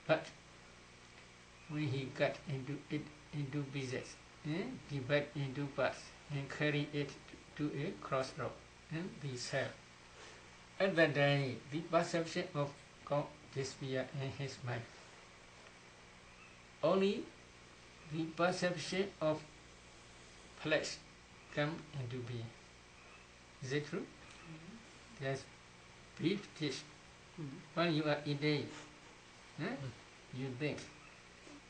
But when he cut into it into pieces, divide into parts, and carry it to a crossroad, and be sell. At that time, the perception of cow disappear in his mind. Only the perception of flesh come into being. Is it true? There's beef dish. When you are eating, you think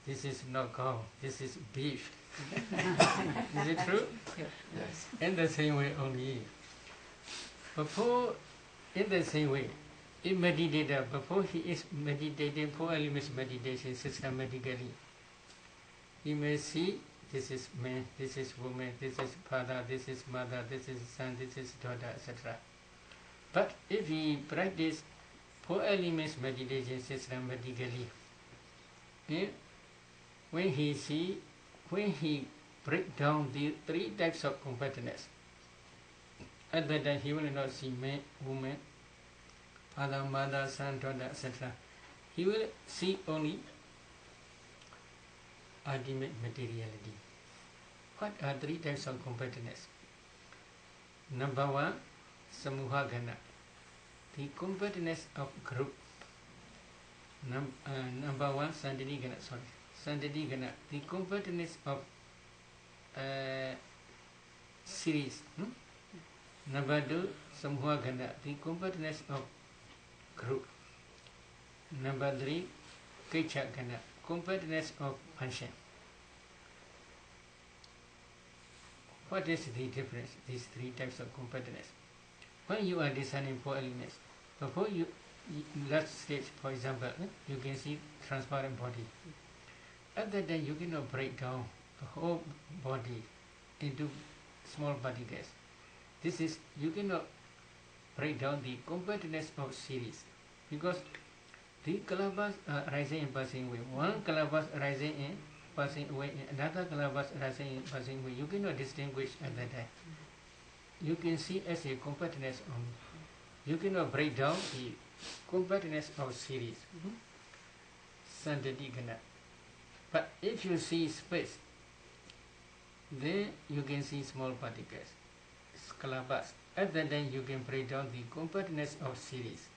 this is not cow, this is beef. Is it true? Yes. In the same way only. Before, in the same way, a meditator, before he is meditating, for elements meditation systematically, he may see this is man, this is woman, this is father, this is mother, this is son, this is daughter, etc. But if he practice four elements meditation systematically, when he break down the three types of competence, at that time he will not see man, woman, father, mother, son, daughter, etc. He will see only ultimate materiality. What are three types of competence? Number one, samuha gana, the competence of group. Number one, sandini gana, sandini gana, the competence of series. Number two, samuha gana, the competence of group. Number three, kecha gana, competence of function. What is the difference? These three types of competence. When you are designing four elements, before you last stage, for example, you can see transparent body. At that time, you cannot break down the whole body into small particles. This is, you cannot break down the competence of series, because the calabas are rising and passing away. One calabas rising and passing away, another calabas rising and passing away. You cannot distinguish at that time. You can see as a competence only. You cannot break down the competence of series. Sandadigana. But if you see space, then you can see small particles, calabas. At that time you can break down the competence of series.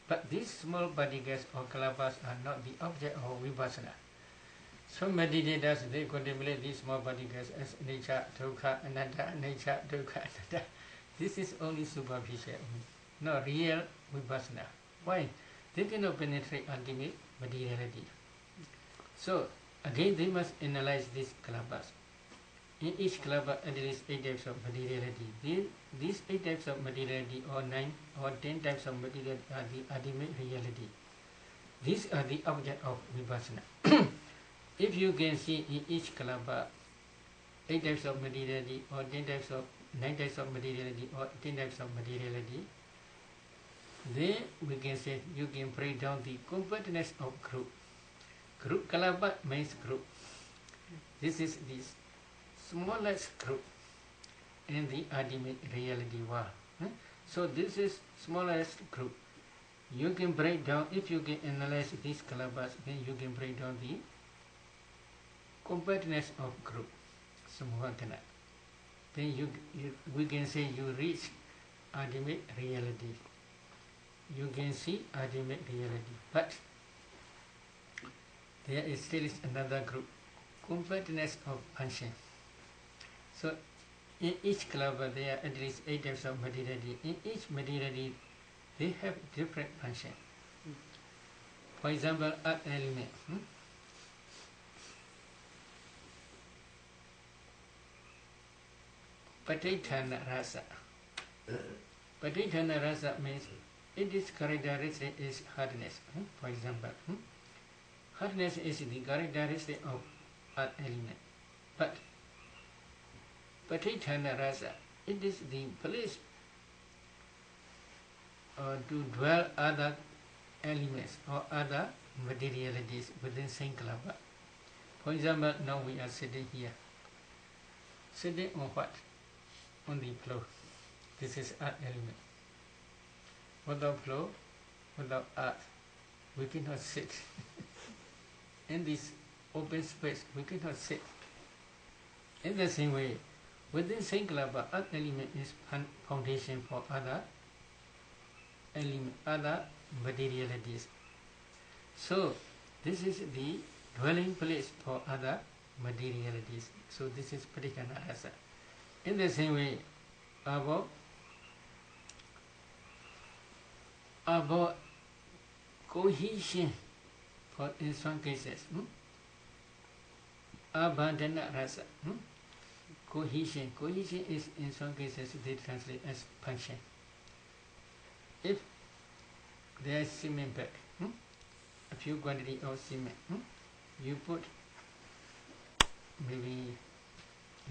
But these small particles or calabas are not the object of vipassana. So meditators, they contemplate these small particles as nature, dukkha, anatta, nature, dukkha, anatta. This is only superficial, not real vipassana. Why? They cannot penetrate ultimate materiality. So again they must analyze these calabas. In each club, at least 8 types of materiality. These 8 types of materiality or 9 or 10 types of materiality are the ultimate reality. These are the object of vipassana. If you can see in each club 8 types of materiality or 10 types of 9 types of materiality or 10 types of materiality, then we can say you can break down the completeness of group. Group kalaba means group. This is the smallest group in the ultimate reality world. So this is smallest group. You can break down, if you can analyze these kalabas, then you can break down the completeness of group. Then we can say you reach ultimate reality. You can see ultimate reality. But there is still another group, completeness of function. So in each club there are at least 8 types of materiality. In each materiality they have different function. For example, earth element. Patithana rasa. Patithana rasa means its characteristic is hardness. For example, hardness is the characteristic of earth element. But Patithana rasa, it is the place to dwell other elements or other materialities within same club. For example, now we are sitting here. Sitting on what? On the floor. This is earth element. Without floor, without earth, we cannot sit. In this open space, we cannot sit. In the same way, within same club, earth element is foundation for other element, other materialities. So this is the dwelling place for other materialities. So this is Patithana rasa. In the same way, about cohesion, for in some cases, abandana rasa. Cohesion is in some cases they translate as function. If there is cement bag, a few quantity of cement, you put maybe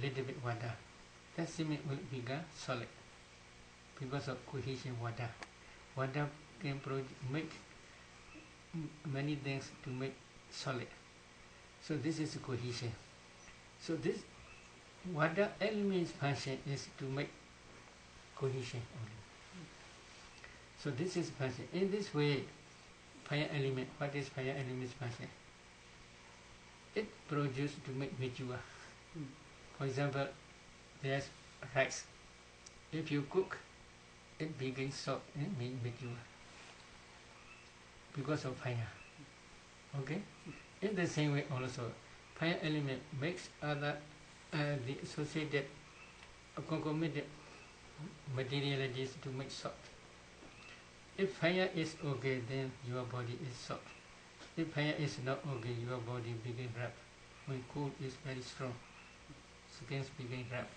little bit water, that cement will become solid because of cohesion water. Water can make many things to make solid. So this is cohesion. So this water element's function is to make cohesion only. So this is function. In this way, fire element, what is fire element's function? It produces to make vijua. For example, there's rice. If you cook, it begins soft and make vijua because of fire. Okay? In the same way also, fire element makes other the associated concomitant materialities to make soft. If fire is okay, then your body is soft. If fire is not okay, your body begin rough. When cold is very strong, skins begin rough.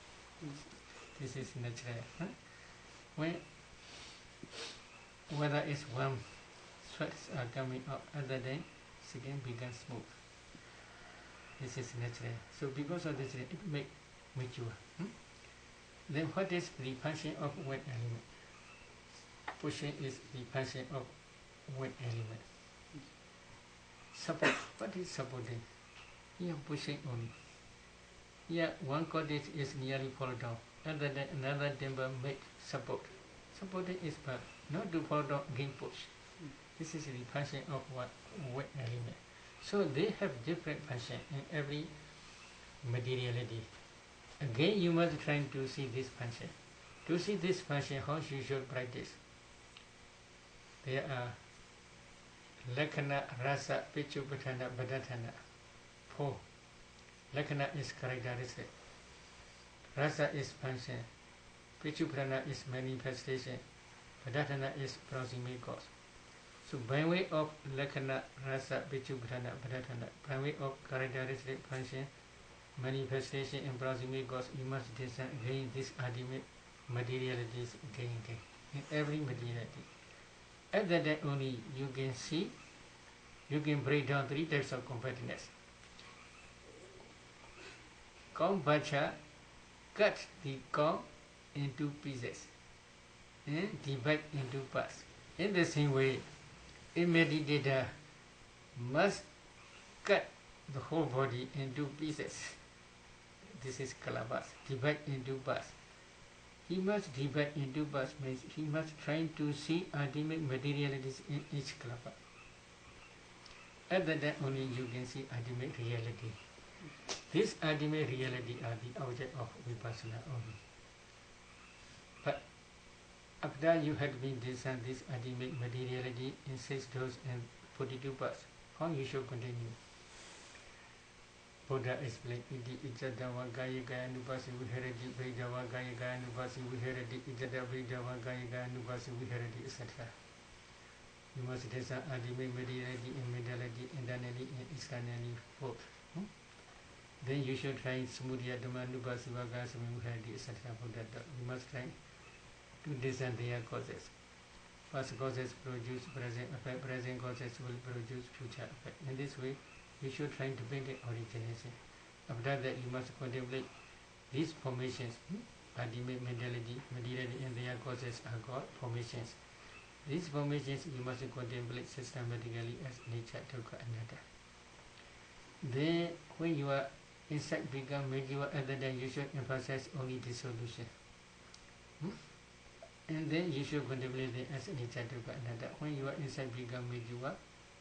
This is natural. When weather is warm, sweats are coming up, other than skin becomes smooth. This is natural. So because of this, it makes mature. Then what is the function of wet element? Pushing is the function of wet element. Support. What is supporting? Here pushing only. Here one cottage is nearly fall down. Other than another timber make support. Supporting is bad. Not to fall down, again push. This is the function of what wet element. So they have different function in every materiality. Again, you must try to see this function. To see this function, how you should practice? There are Lakkhana, Rasa, Pichupatthana, Badatthana. 4. Lakkhana is characteristic. Rasa is function. Pichupatthana is manifestation. Badatthana is proximate cause. So by way of Lakkhana, Rasa, Pichupatthana, Badatthana, by way of characteristic function, manifestation and proximate cause, you must discern again this ultimate materialities again. In every materiality. At that time only you can see, you can break down three types of compactness. Kombacha cut the com into pieces and divide into parts. In the same way, a meditator must cut the whole body into pieces. This is kalabas, divide into parts. He must divide into parts means he must try to see ultimate materialities in each kalapa. At that time only you can see ultimate reality. This ultimate reality are the object of vipassana only. But after you had been discerned this ultimate materiality in 6 doses and 42 parts, how you should continue? Buddha explained, Iti Ijadawa Gaya Gaya Nupasi Viharati Vedawa Gaya Gaya Nupasi Viharati Ijada Vedawa Gaya Gaya Nupasi Viharati, etc. You must discern ultimate materiality and mentality internally and externally both. Then you should try Samudya Dhamma Nupasi Vaga Sami Viharati, etc. You must try to discern their causes. Past causes produce present effect, present causes will produce future effect. In this way, you should try to bring it origination. After that, you must contemplate these formations. Ultimate mentality, materiality, and their causes are called formations. These formations you must contemplate systematically as nature, dukkha, anatta. Then, when you are inside become mediator, at that time you should emphasize only dissolution. And then you should contemplate them as nature, dukkha, anatta. When you are inside become mediator,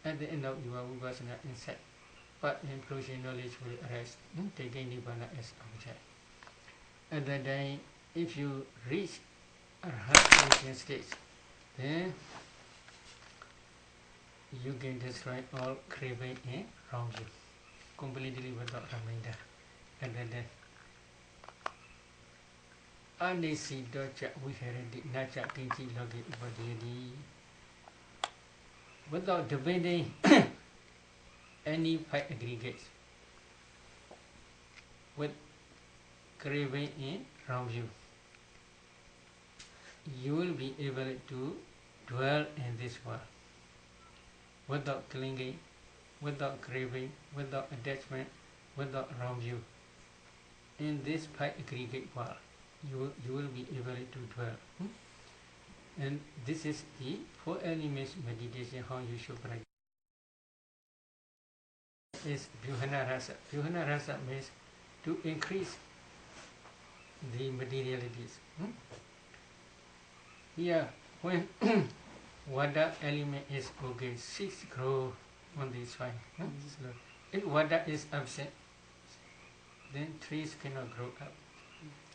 at the end of your vipassana insight, but inclusion knowledge will arise, taking Nibbana as object. At that time, if you reach Arhat stage, then you can destroy all craving and wrong view, completely without remainder. At that time, Anisi Docha Viharati Nacha Kinchi Logi Upadiyadi, without debating any 5 aggregates with craving in wrong view, you will be able to dwell in this world without clinging, without craving, without attachment, without wrong view. In this 5 aggregate world, you will be able to dwell. And this is the 4 elements meditation, how you should practice. Is Vyuhana Rasa. Vyuhana Rasa means to increase the materialities. Here, when Vada element is okay, 6 grow on this fine. If Vada is absent, then trees cannot grow up.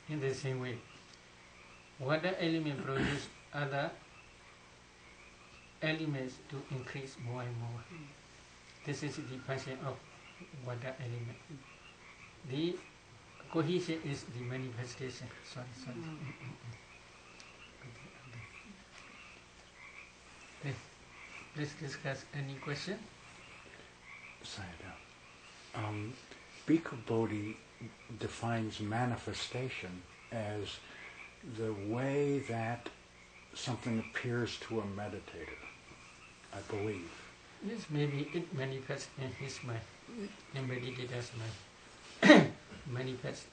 In the same way, Vada element produce other elements to increase more and more. This is the function of Vada element. The cohesion is the manifestation. Sorry. Okay. Let's discuss any question. Sayadaw. Bhikkhu Bodhi defines manifestation as the way that something appears to a meditator, I believe. Yes, maybe it manifests in his mind, in meditator's mind. Manifest.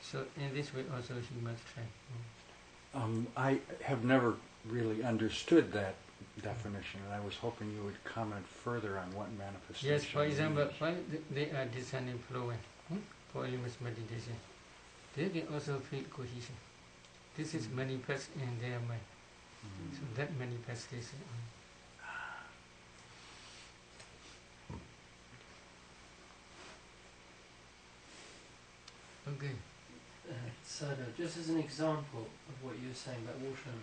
So in this way also he must try. I have never really understood that definition, and I was hoping you would comment further on what manifestation Yes, for example, means. while they are discerning flowing for elements meditation, they can also feel cohesion. This is manifest in their mind. So that manifestation. Okay. So just as an example of what you were saying about water,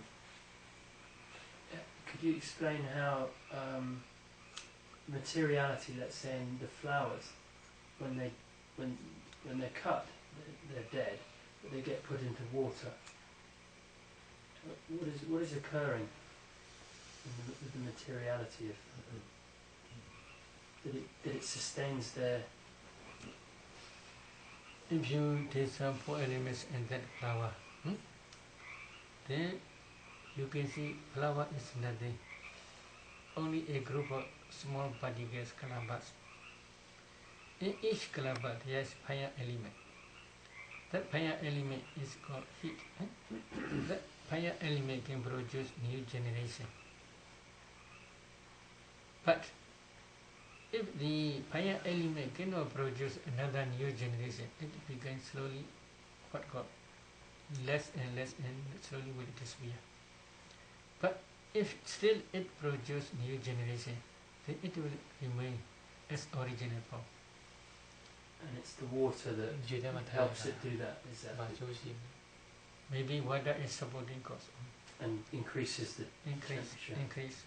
could you explain how materiality, let's say in the flowers, when they're cut, they're dead, but they get put into water. What is occurring with the materiality of that it sustains their if you take some 4 elements in that flower, then you can see flower is nothing, only a group of small particles, clusters. In each cluster there is fire element. That fire element is called heat. That fire element can produce new generation. But if the fire element cannot produce another new generation, it becomes slowly what called less and less and slowly will disappear. But if still it produces new generation, then it will remain as original form. And it's the water that helps it do that, is that? Maybe water is supporting cause. And increases the temperature. Increase.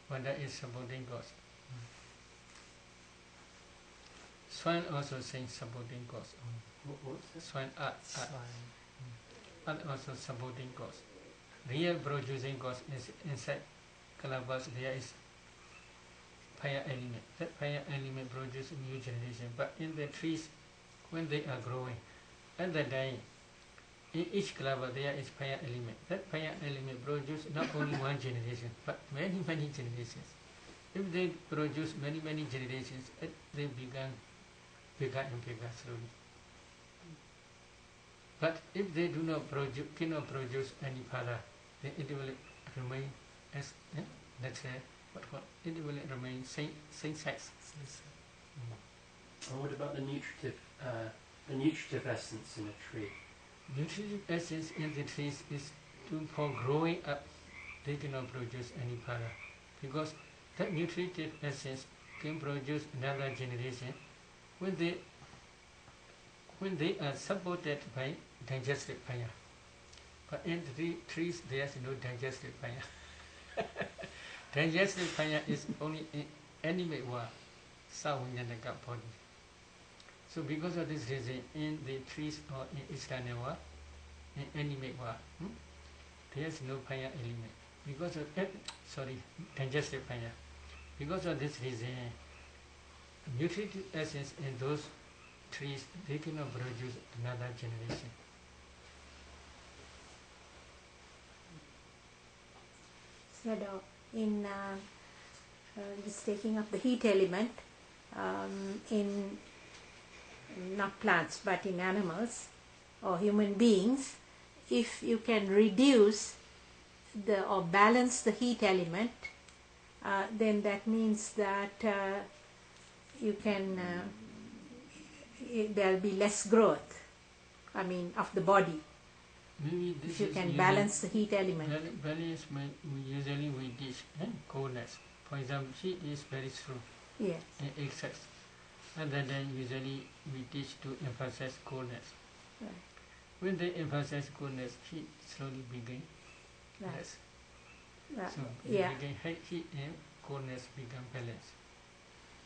Water is supporting cause. Soil also saying supporting cause. What's that? Soil art also supporting cause. Real producing cause is inside calabash there is fire element. That fire element produces new generation. But in the trees, when they are growing, at the dying, in each calabash there is fire element. That fire element produces not only one generation, but many generations. If they produce many generations, they become bigger and bigger slowly. But if they do not cannot produce any further, then it will remain as natural. It will remain same size. And what about the nutritive essence in a tree? Nutritive essence in the trees is for growing up. They cannot produce any further because that nutritive essence can produce another generation when they are supported by digestive fire. But in the trees there is no digestive fire. Digestive fire is only in animate body. So because of this reason, in the trees or in external world, in animate world, there is no fire element. Because of digestive fire. Because of this reason, nutritive essence in those trees, they cannot produce another generation. So in this taking up the heat element in not plants but in animals or human beings, if you can reduce or balance the heat element, then that means that you can there will be less growth, of the body. Maybe this If you is can balance the heat element. Balance usually we teach coldness. For example, heat is very strong. Yes. In excess. Other than usually we teach to emphasize coldness. Right. When they emphasize coldness, heat slowly begin less. Right. So Yeah. Heat and coldness become balanced.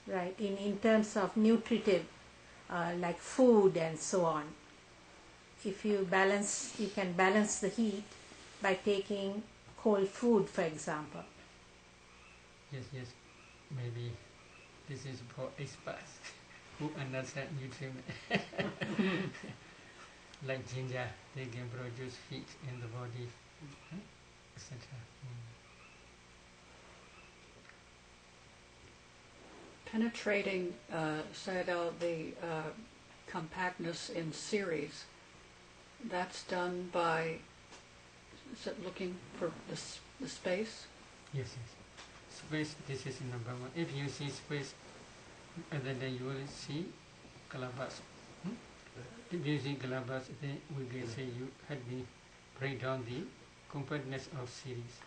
Right. In terms of nutritive, like food and so on, if you can balance the heat by taking cold food, for example. Yes. Maybe this is for experts who understand nutriment. Like ginger, they can produce heat in the body, etc. Penetrating, Sayadaw, the compactness in series, that's done by, is it looking for the space? Yes. Space, this is number one. If you see space, then you will see calabash. If you see calabash, then we can say you had been break down the compactness of series.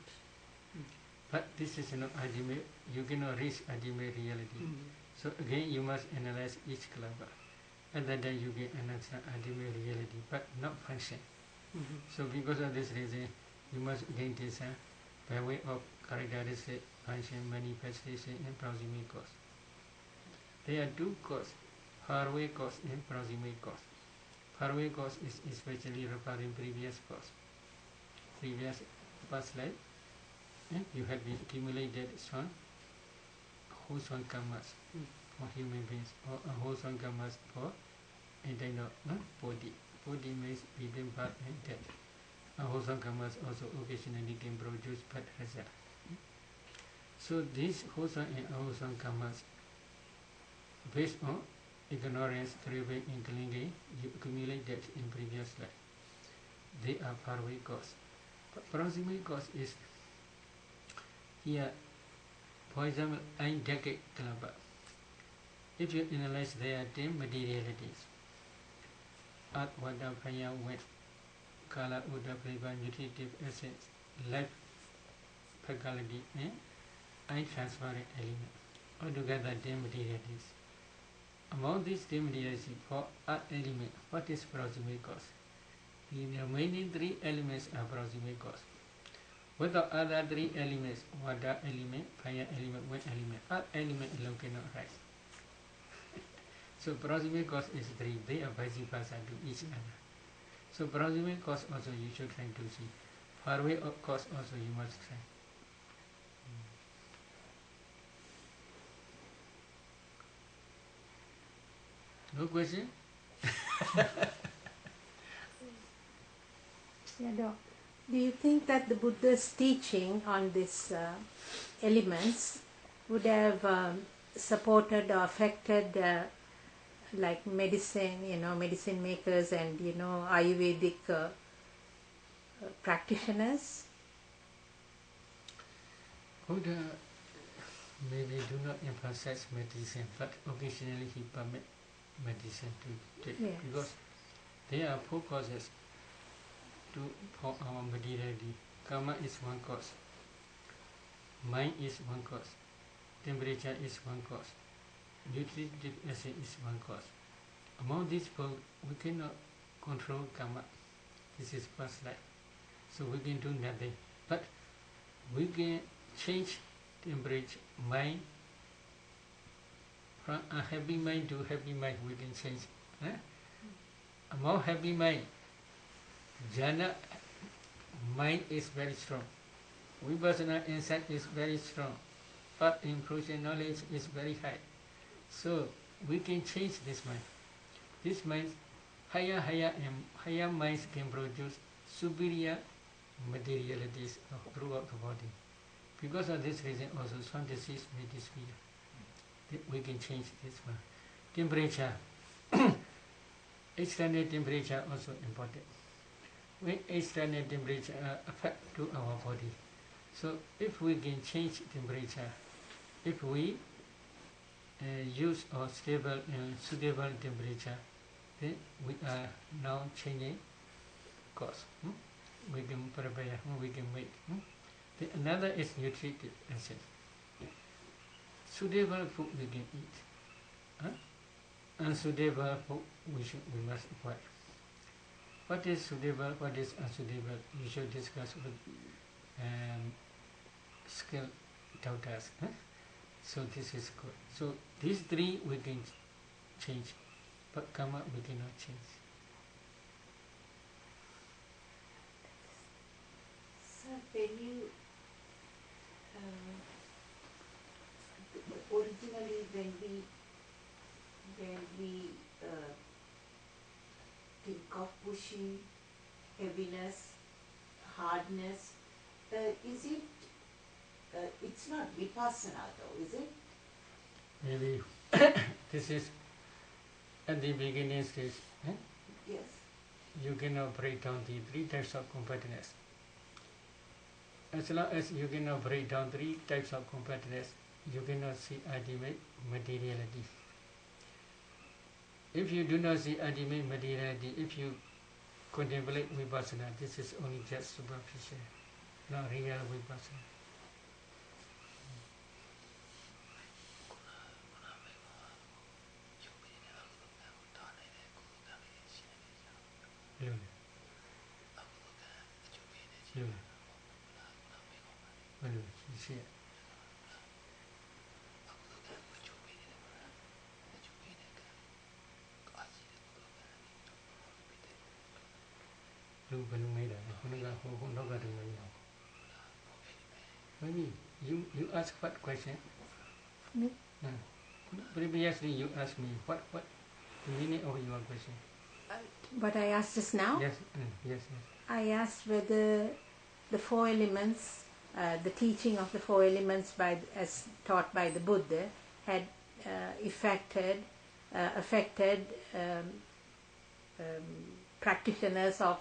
But this is not ultimate. You cannot reach ultimate reality. So again, you must analyze each calabash, and then you can understand ultimate reality, but not function. So because of this reason, you must again discern by way of characteristic, function, manifestation, and proximate cause. There are two causes: faraway cause and proximate cause. Faraway cause is especially referring previous cause, previous past life. You had been accumulated some wholesome karmas for human beings or wholesome karmas for intake of body. Body means between birth and death. Wholesome karmas also occasionally can produce bad result. So these wholesome and unwholesome karmas, based on ignorance, driven in clinging, you accumulate that in previous life. They are faraway cause. But proximate cause is here, for example, ein decade kalaba. If you analyze their 10 materialities, earth, water, fire, wind, color, odor, flavor, nutritive essence, life, faculty, and transparent element. Altogether 10 materialities. Among these 10 materialities, for earth element, what is proximate cause? The remaining 3 elements are proximate cause. Without other 3 elements, water element, fire element, wind element, earth element alone cannot rise. So proximate cause is 3, they are vice versa to each other. So proximate cause also you should try to see. Faraway cause also you must try. No question? Yeah, do you think that the Buddha's teaching on these elements would have supported or affected like medicine, medicine makers and, Ayurvedic practitioners? Buddha maybe do not emphasize medicine, but occasionally he permit medicine to take, Yes. because there are 4 causes for our materiality. Karma is one cause, mind is one cause, temperature is one cause, nutritive acid is one cause. Among these 4, we cannot control karma. This is past life, so we can do nothing. But we can change temperature, mind, from unhappy mind to happy mind. We can change. Among happy mind, jhana mind is very strong. Vipassana insight is very strong. Path improvement knowledge is very high. So we can change this mind. This mind, higher minds can produce superior materialities throughout the body. Because of this reason also some disease may disappear. We can change this one. Temperature. External temperature also important. When external temperature affect to our body. So if we can change temperature, if we use a stable and suitable temperature, then we are now changing cause. We can prepare, we can make. Another is nutritive acid. Suitable food we can eat. Unsuitable food we must avoid. What is suitable, what is unsuitable, you should discuss with skilled doctors. So this is good. So these 3 we can change, but karma we cannot change. Sir, when you originally when we think of pushy, heaviness, hardness, is it? It's not vipassana though, is it? Maybe this is at the beginning stage. Yes. You cannot break down the 3 types of competitors. As long as you cannot break down 3 types of competitors, you cannot see ultimate materiality. If you do not see ultimate materiality, if you contemplate vipassana, this is only just superficial, not real vipassana. You see it. Maybe you ask what question? Me? Previously you asked me what the meaning of your question. What I asked just now, Yes, yes. I asked whether the four elements, the teaching of the four elements as taught by the Buddha, had affected practitioners of,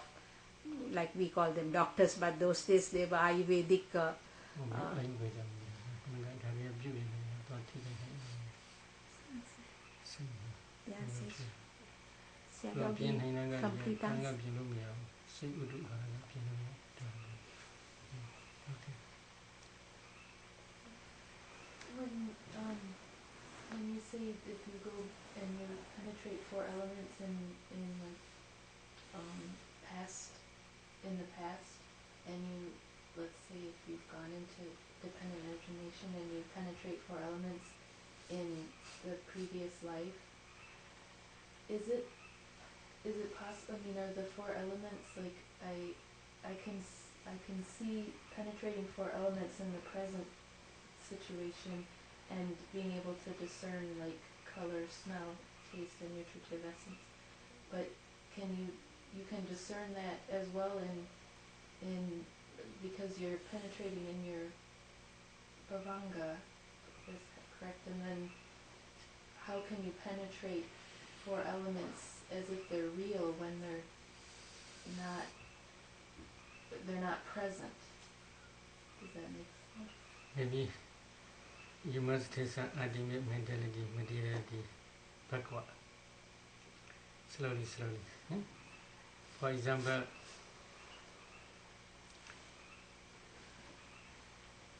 like we call them doctors, but those days they were Ayurvedic. Complete answer. When you say if you go and you penetrate four elements in like past in the past, and you, let's say if you've gone into dependent origination and you penetrate four elements in the previous life, is it possible? I mean, are the four elements like I can see penetrating four elements in the present situation and being able to discern like color, smell, taste, and nutritive essence. But can you can discern that as well in because you're penetrating in your bhavanga, is that correct? And then how can you penetrate four elements as if they're real when they're not present? Does that make sense? Maybe you must take some ultimate mentality, materiality backward. Slowly. For example,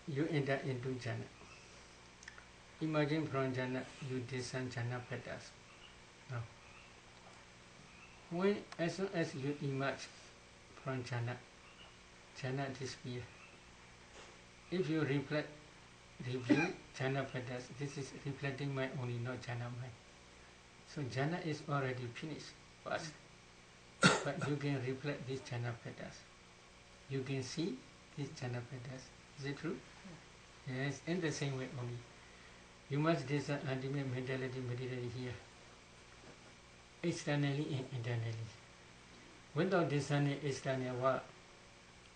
you enter into jhana. Imagine from jhana you descend jhana petals. Now, as soon as you emerge from jhana disappears. If you review jhana petals, this is reflecting mind only, not jhana mind. So jhana is already finished first. But you can reflect these jhana petals. You can see these jhana petals. Is it true? Yes, in the same way only. You must discern ultimate mentality materially here, externally and internally. Without discerning external world,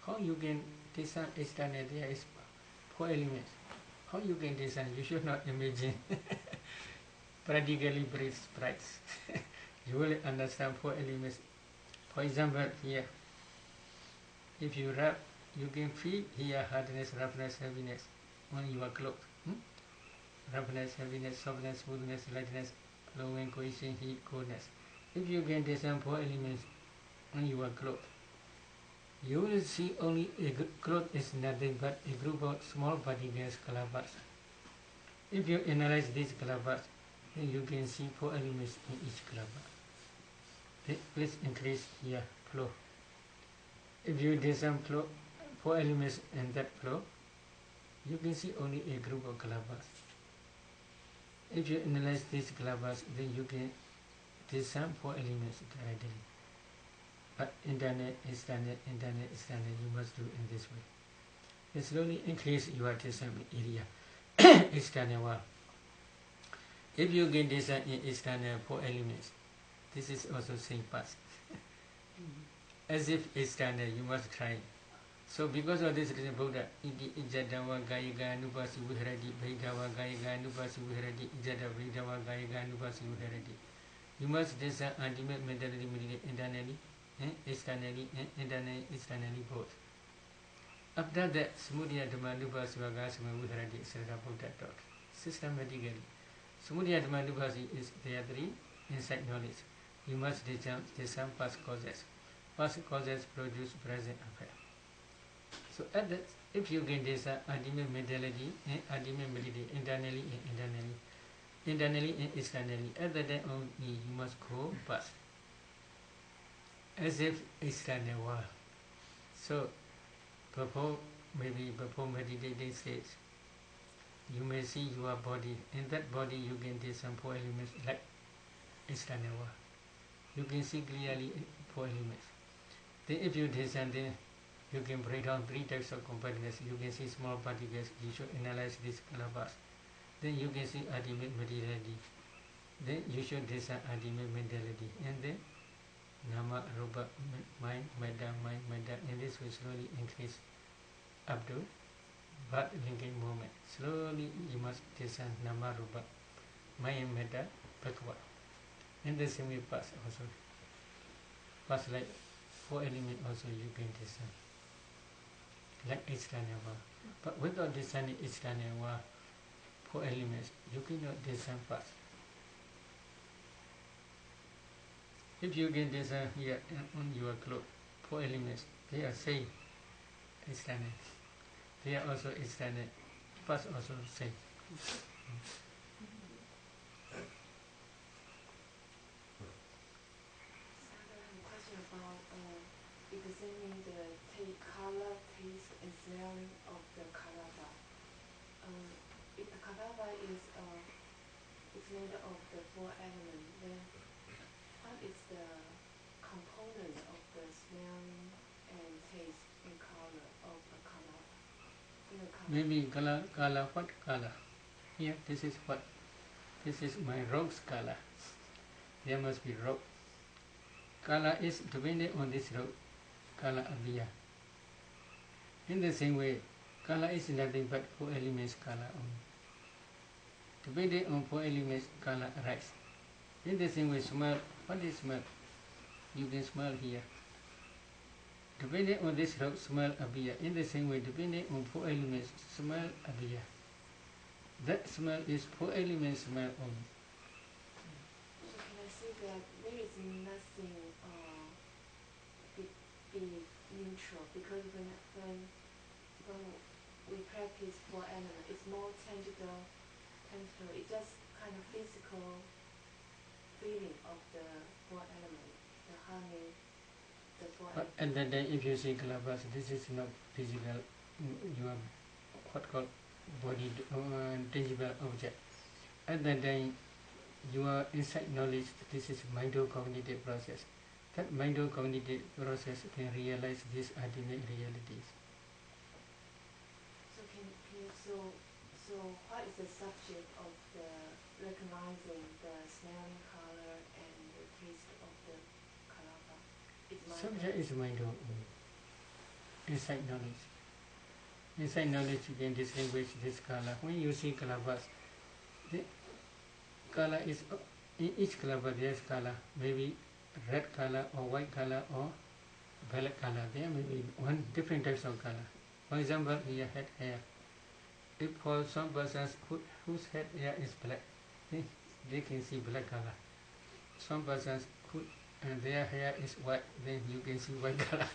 how you can discern external? There is four elements. How you can discern? You should not imagine practically bright sprites. You will understand four elements. For example, here, if you rub, you can feel here hardness, roughness, heaviness on your clothes. Roughness, heaviness, softness, smoothness, lightness, flowing, cohesion, heat, coldness. If you can discern four elements on your clothes, you will see only a cloth is nothing but a group of small particles, color bars. If you analyze these color bars, then you can see four elements in each color bar. Please increase here flow. If you discern four elements in that flow, you can see only a group of color bars. If you analyze these color bars, then you can discern four elements directly. But internal, external, you must do in this way. You slowly increase your discernment area, external world. If you can discern in external four elements, this is also same path. As if external, you must try. So because of this reason, Buddha, iti ijadawa gayika nupasi viharati, bhaidawa gayika nupasi viharati, ijada bhaidawa gayika nupasi viharati. You must discern ultimate mentality internally, externally, and internally, externally both. After that, Samudaya Dhamma Nupasi Vagasama Viharati, etc. Buddha taught. Systematically. Samudaya Dhamma Nupasi is there three inside knowledge. You must discern past causes. Past causes produce present affair. So at that, if you can discern ultimate mentality and ultimate mentality internally and internally and externally, at that time only you must go past. As if external world. So before meditating stage, you may see your body. In that body you can discern four elements like external world. You can see clearly four elements. Then if you discern, then you can break down three types of compartments. You can see small particles. You should analyze these color bars. Then you can see ultimate materiality. then you should design ultimate mentality, and then nama, rupa, mind, metta, and this will slowly increase up to but linking moment. Slowly you must design nama, rupa, mind and metta backward. And the same way past also. Past like 4 elements also you can design. Like Ishtanawa. But without designing Ishtanawa 4 elements, you cannot design past. If you can design here on your cloth 4 elements, they are same Ishtana. They are also Ishtana. Past also same. I have a question about examining the color, taste, and smelling of the kalava. If the kalava is made of the 4 elements, then what is the component of the smelling and taste and color of a kalava? Maybe color, what color? Here, this is what? This is my rose color. There must be rope. Color is dependent on this rope. Color abhiya. In the same way, color is nothing but 4 elements color only. Depending on 4 elements, color arise. In the same way, smell. What is smell? You can smell here. Depending on this rope, smell abhiya. In the same way, depending on 4 elements, smell abhiya. That smell is 4 elements smell only. So can I say that there is nothing be neutral, because when we practice 4 elements, it's more tangible. It's just kind of physical feeling of the 4 elements, the harmony, the 4 But elements. at that day, if you see kalabas, this is not physical, your what called body tangible object. At that day, your insight knowledge, this is mind-cognitive process. That mind-cognitive process can realize these ultimate realities. So what is the subject of the recognizing the smelling color and the taste of the kalava? It's mind. Subject is mind only. Insight knowledge. Insight knowledge you can distinguish this color. When you see kalabas, the color is in each kalaba there is color, maybe red color or white color or violet color. There may be one different types of color. For example, here head hair. If for some persons whose head hair is black, they can see black color. Some persons who and their hair is white, then you can see white color.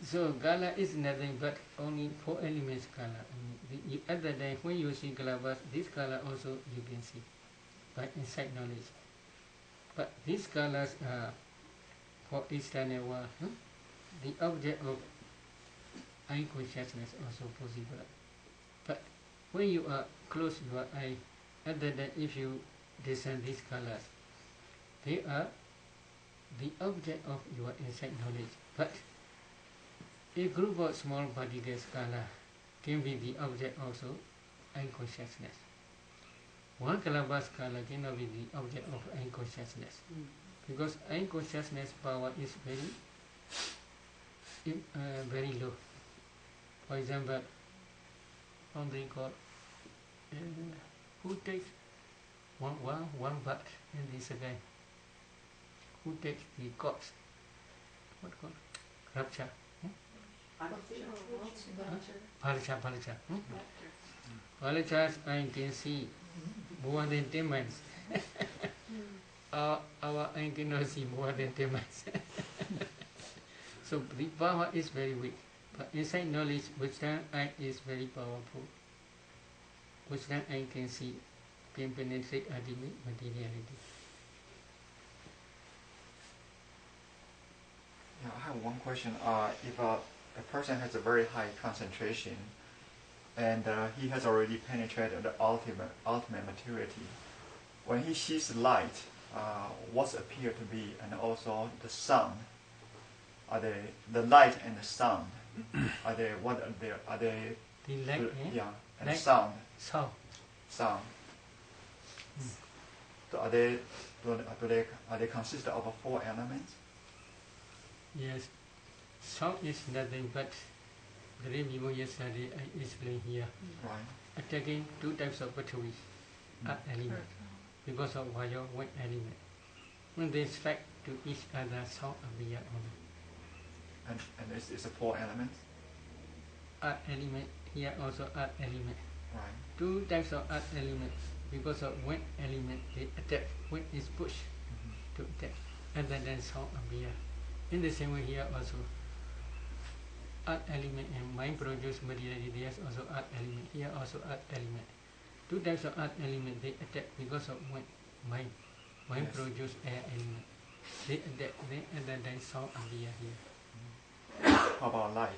So color is nothing but only 4 elements color. At the time when you see kalabas, this color also you can see by insight knowledge. But these colors are for Ishtanewa, the object of eye consciousness also possible. But when you are close your eye, at the time if you discern these colors, they are the object of your insight knowledge. But a group of small particles color can be the object also eye consciousness. One calabash color cannot be the object of eye consciousness, because eye consciousness power is very low. For example, something called who takes one bath in this again? Who takes the corpse? What called? Rapture. Palacha. Palachas I can see more than 10 miles. Our eye cannot see more than 10 miles. So the power is very weak. But inside knowledge, Western eye is very powerful. Western eye can see, can penetrate ultimate materiality. Yeah, I have one question. If a person has a very high concentration and he has already penetrated the ultimate maturity, when he sees light, what appear to be, and also the sound, are they the light and the sound? Are they what are they? Are they? The light, Yeah, and Like sound. sound. Sound. So are they consist of 4 elements? Yes, sound is nothing but the day before yesterday I explained here. Right. Attacking 2 types of Pathavi earth element because of fire wind element. When they strike to each other, sound appear only. And it's 4 elements? Earth element, here also earth element. Right. 2 types of earth elements. Because of wind element, they attack. Wind is pushed to attack, and then sound appear. In the same way here also, earth element and mind produce materiality. There's also earth element. Here also earth element. 2 types of earth element, they attack because of wind. Mind Yes. produce air element. They attack, and then sound appear here. How about light?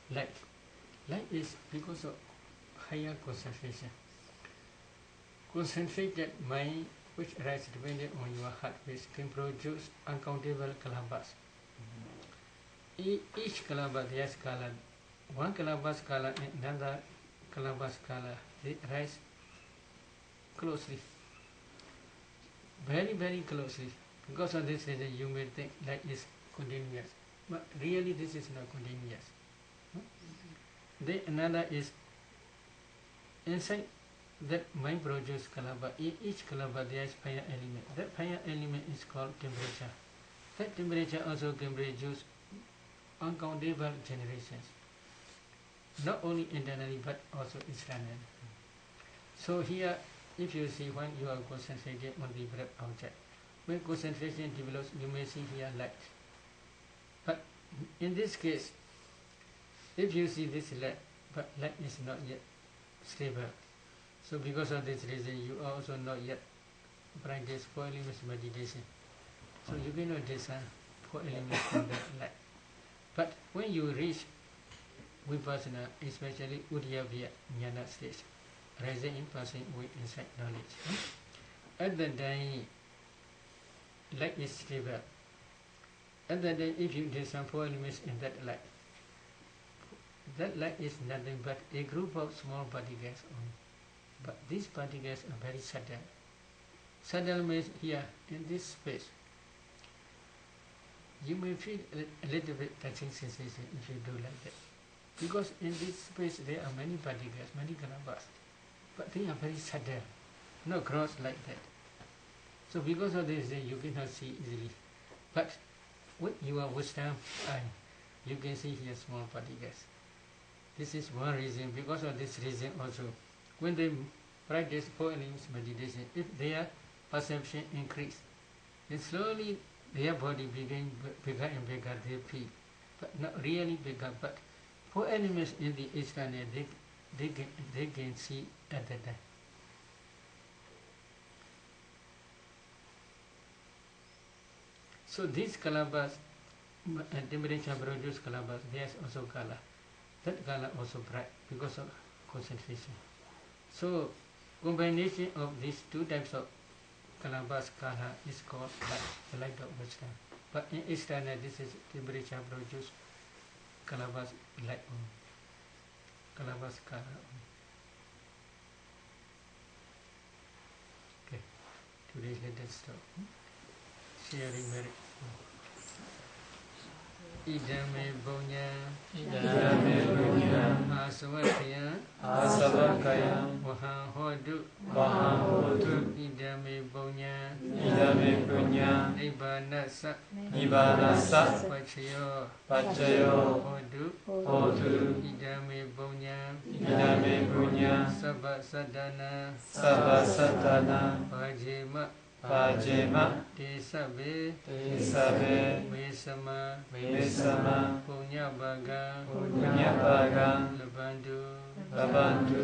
Light is because of higher concentration. Concentrated mind, which arises dependent on your heart, which can produce uncountable kalabas. Each kalabas, there's color. One kalabas color and another kalabas color, they rise closely. Very, very closely. Because of this reason, you may think light is continuous. But really, this is not continuous. Then another is inside that mind produce kalaba. In each kalaba there is fire element. That fire element is called temperature. That temperature also can produce uncountable generations. Not only internally but also externally. So here, if you see when you are concentrating on the breath object, when concentration develops, you may see here light. But in this case, if you see this light, but light is not yet stable. So because of this reason, you are also not yet practice 4 elements meditation. So you cannot discern 4 elements from that light. But when you reach Vipassana, especially Uddiyavya Jnana stage, rising in passing with insight knowledge, at the time, light is stable. At the time, if you discern 4 elements in that light is nothing but a group of small particles only. But these particles are very subtle. Subtle means here, in this space, you may feel a little bit touching sensation if you do like that. Because in this space there are many particles, many kalabas, but they are very subtle, not gross like that. So because of this, you cannot see easily. But with your wisdom eye, you can see here small particles. This is one reason. Because of this reason also, when they practice 4 elements meditation, if their perception increase, then slowly their body begin bigger and bigger, they feel, but not really bigger, but 4 elements in the external, they can see at that time. So these kalabas, temperature produce kalabas, there's also color. That color also bright because of concentration. So combination of these 2 types of kalabas color is called light, the light of wisdom. But in external, this is temperature produce kalabas light only, kalabas color only. Okay, today let us stop. Sharing merit. Idame Bonya Asavakaya Wahahodu Idame Bonya Nibanasa Pachayo Hodu Idame Bonya Sabbasadana Pajema Tesabe Mesama Punya Baga Labandu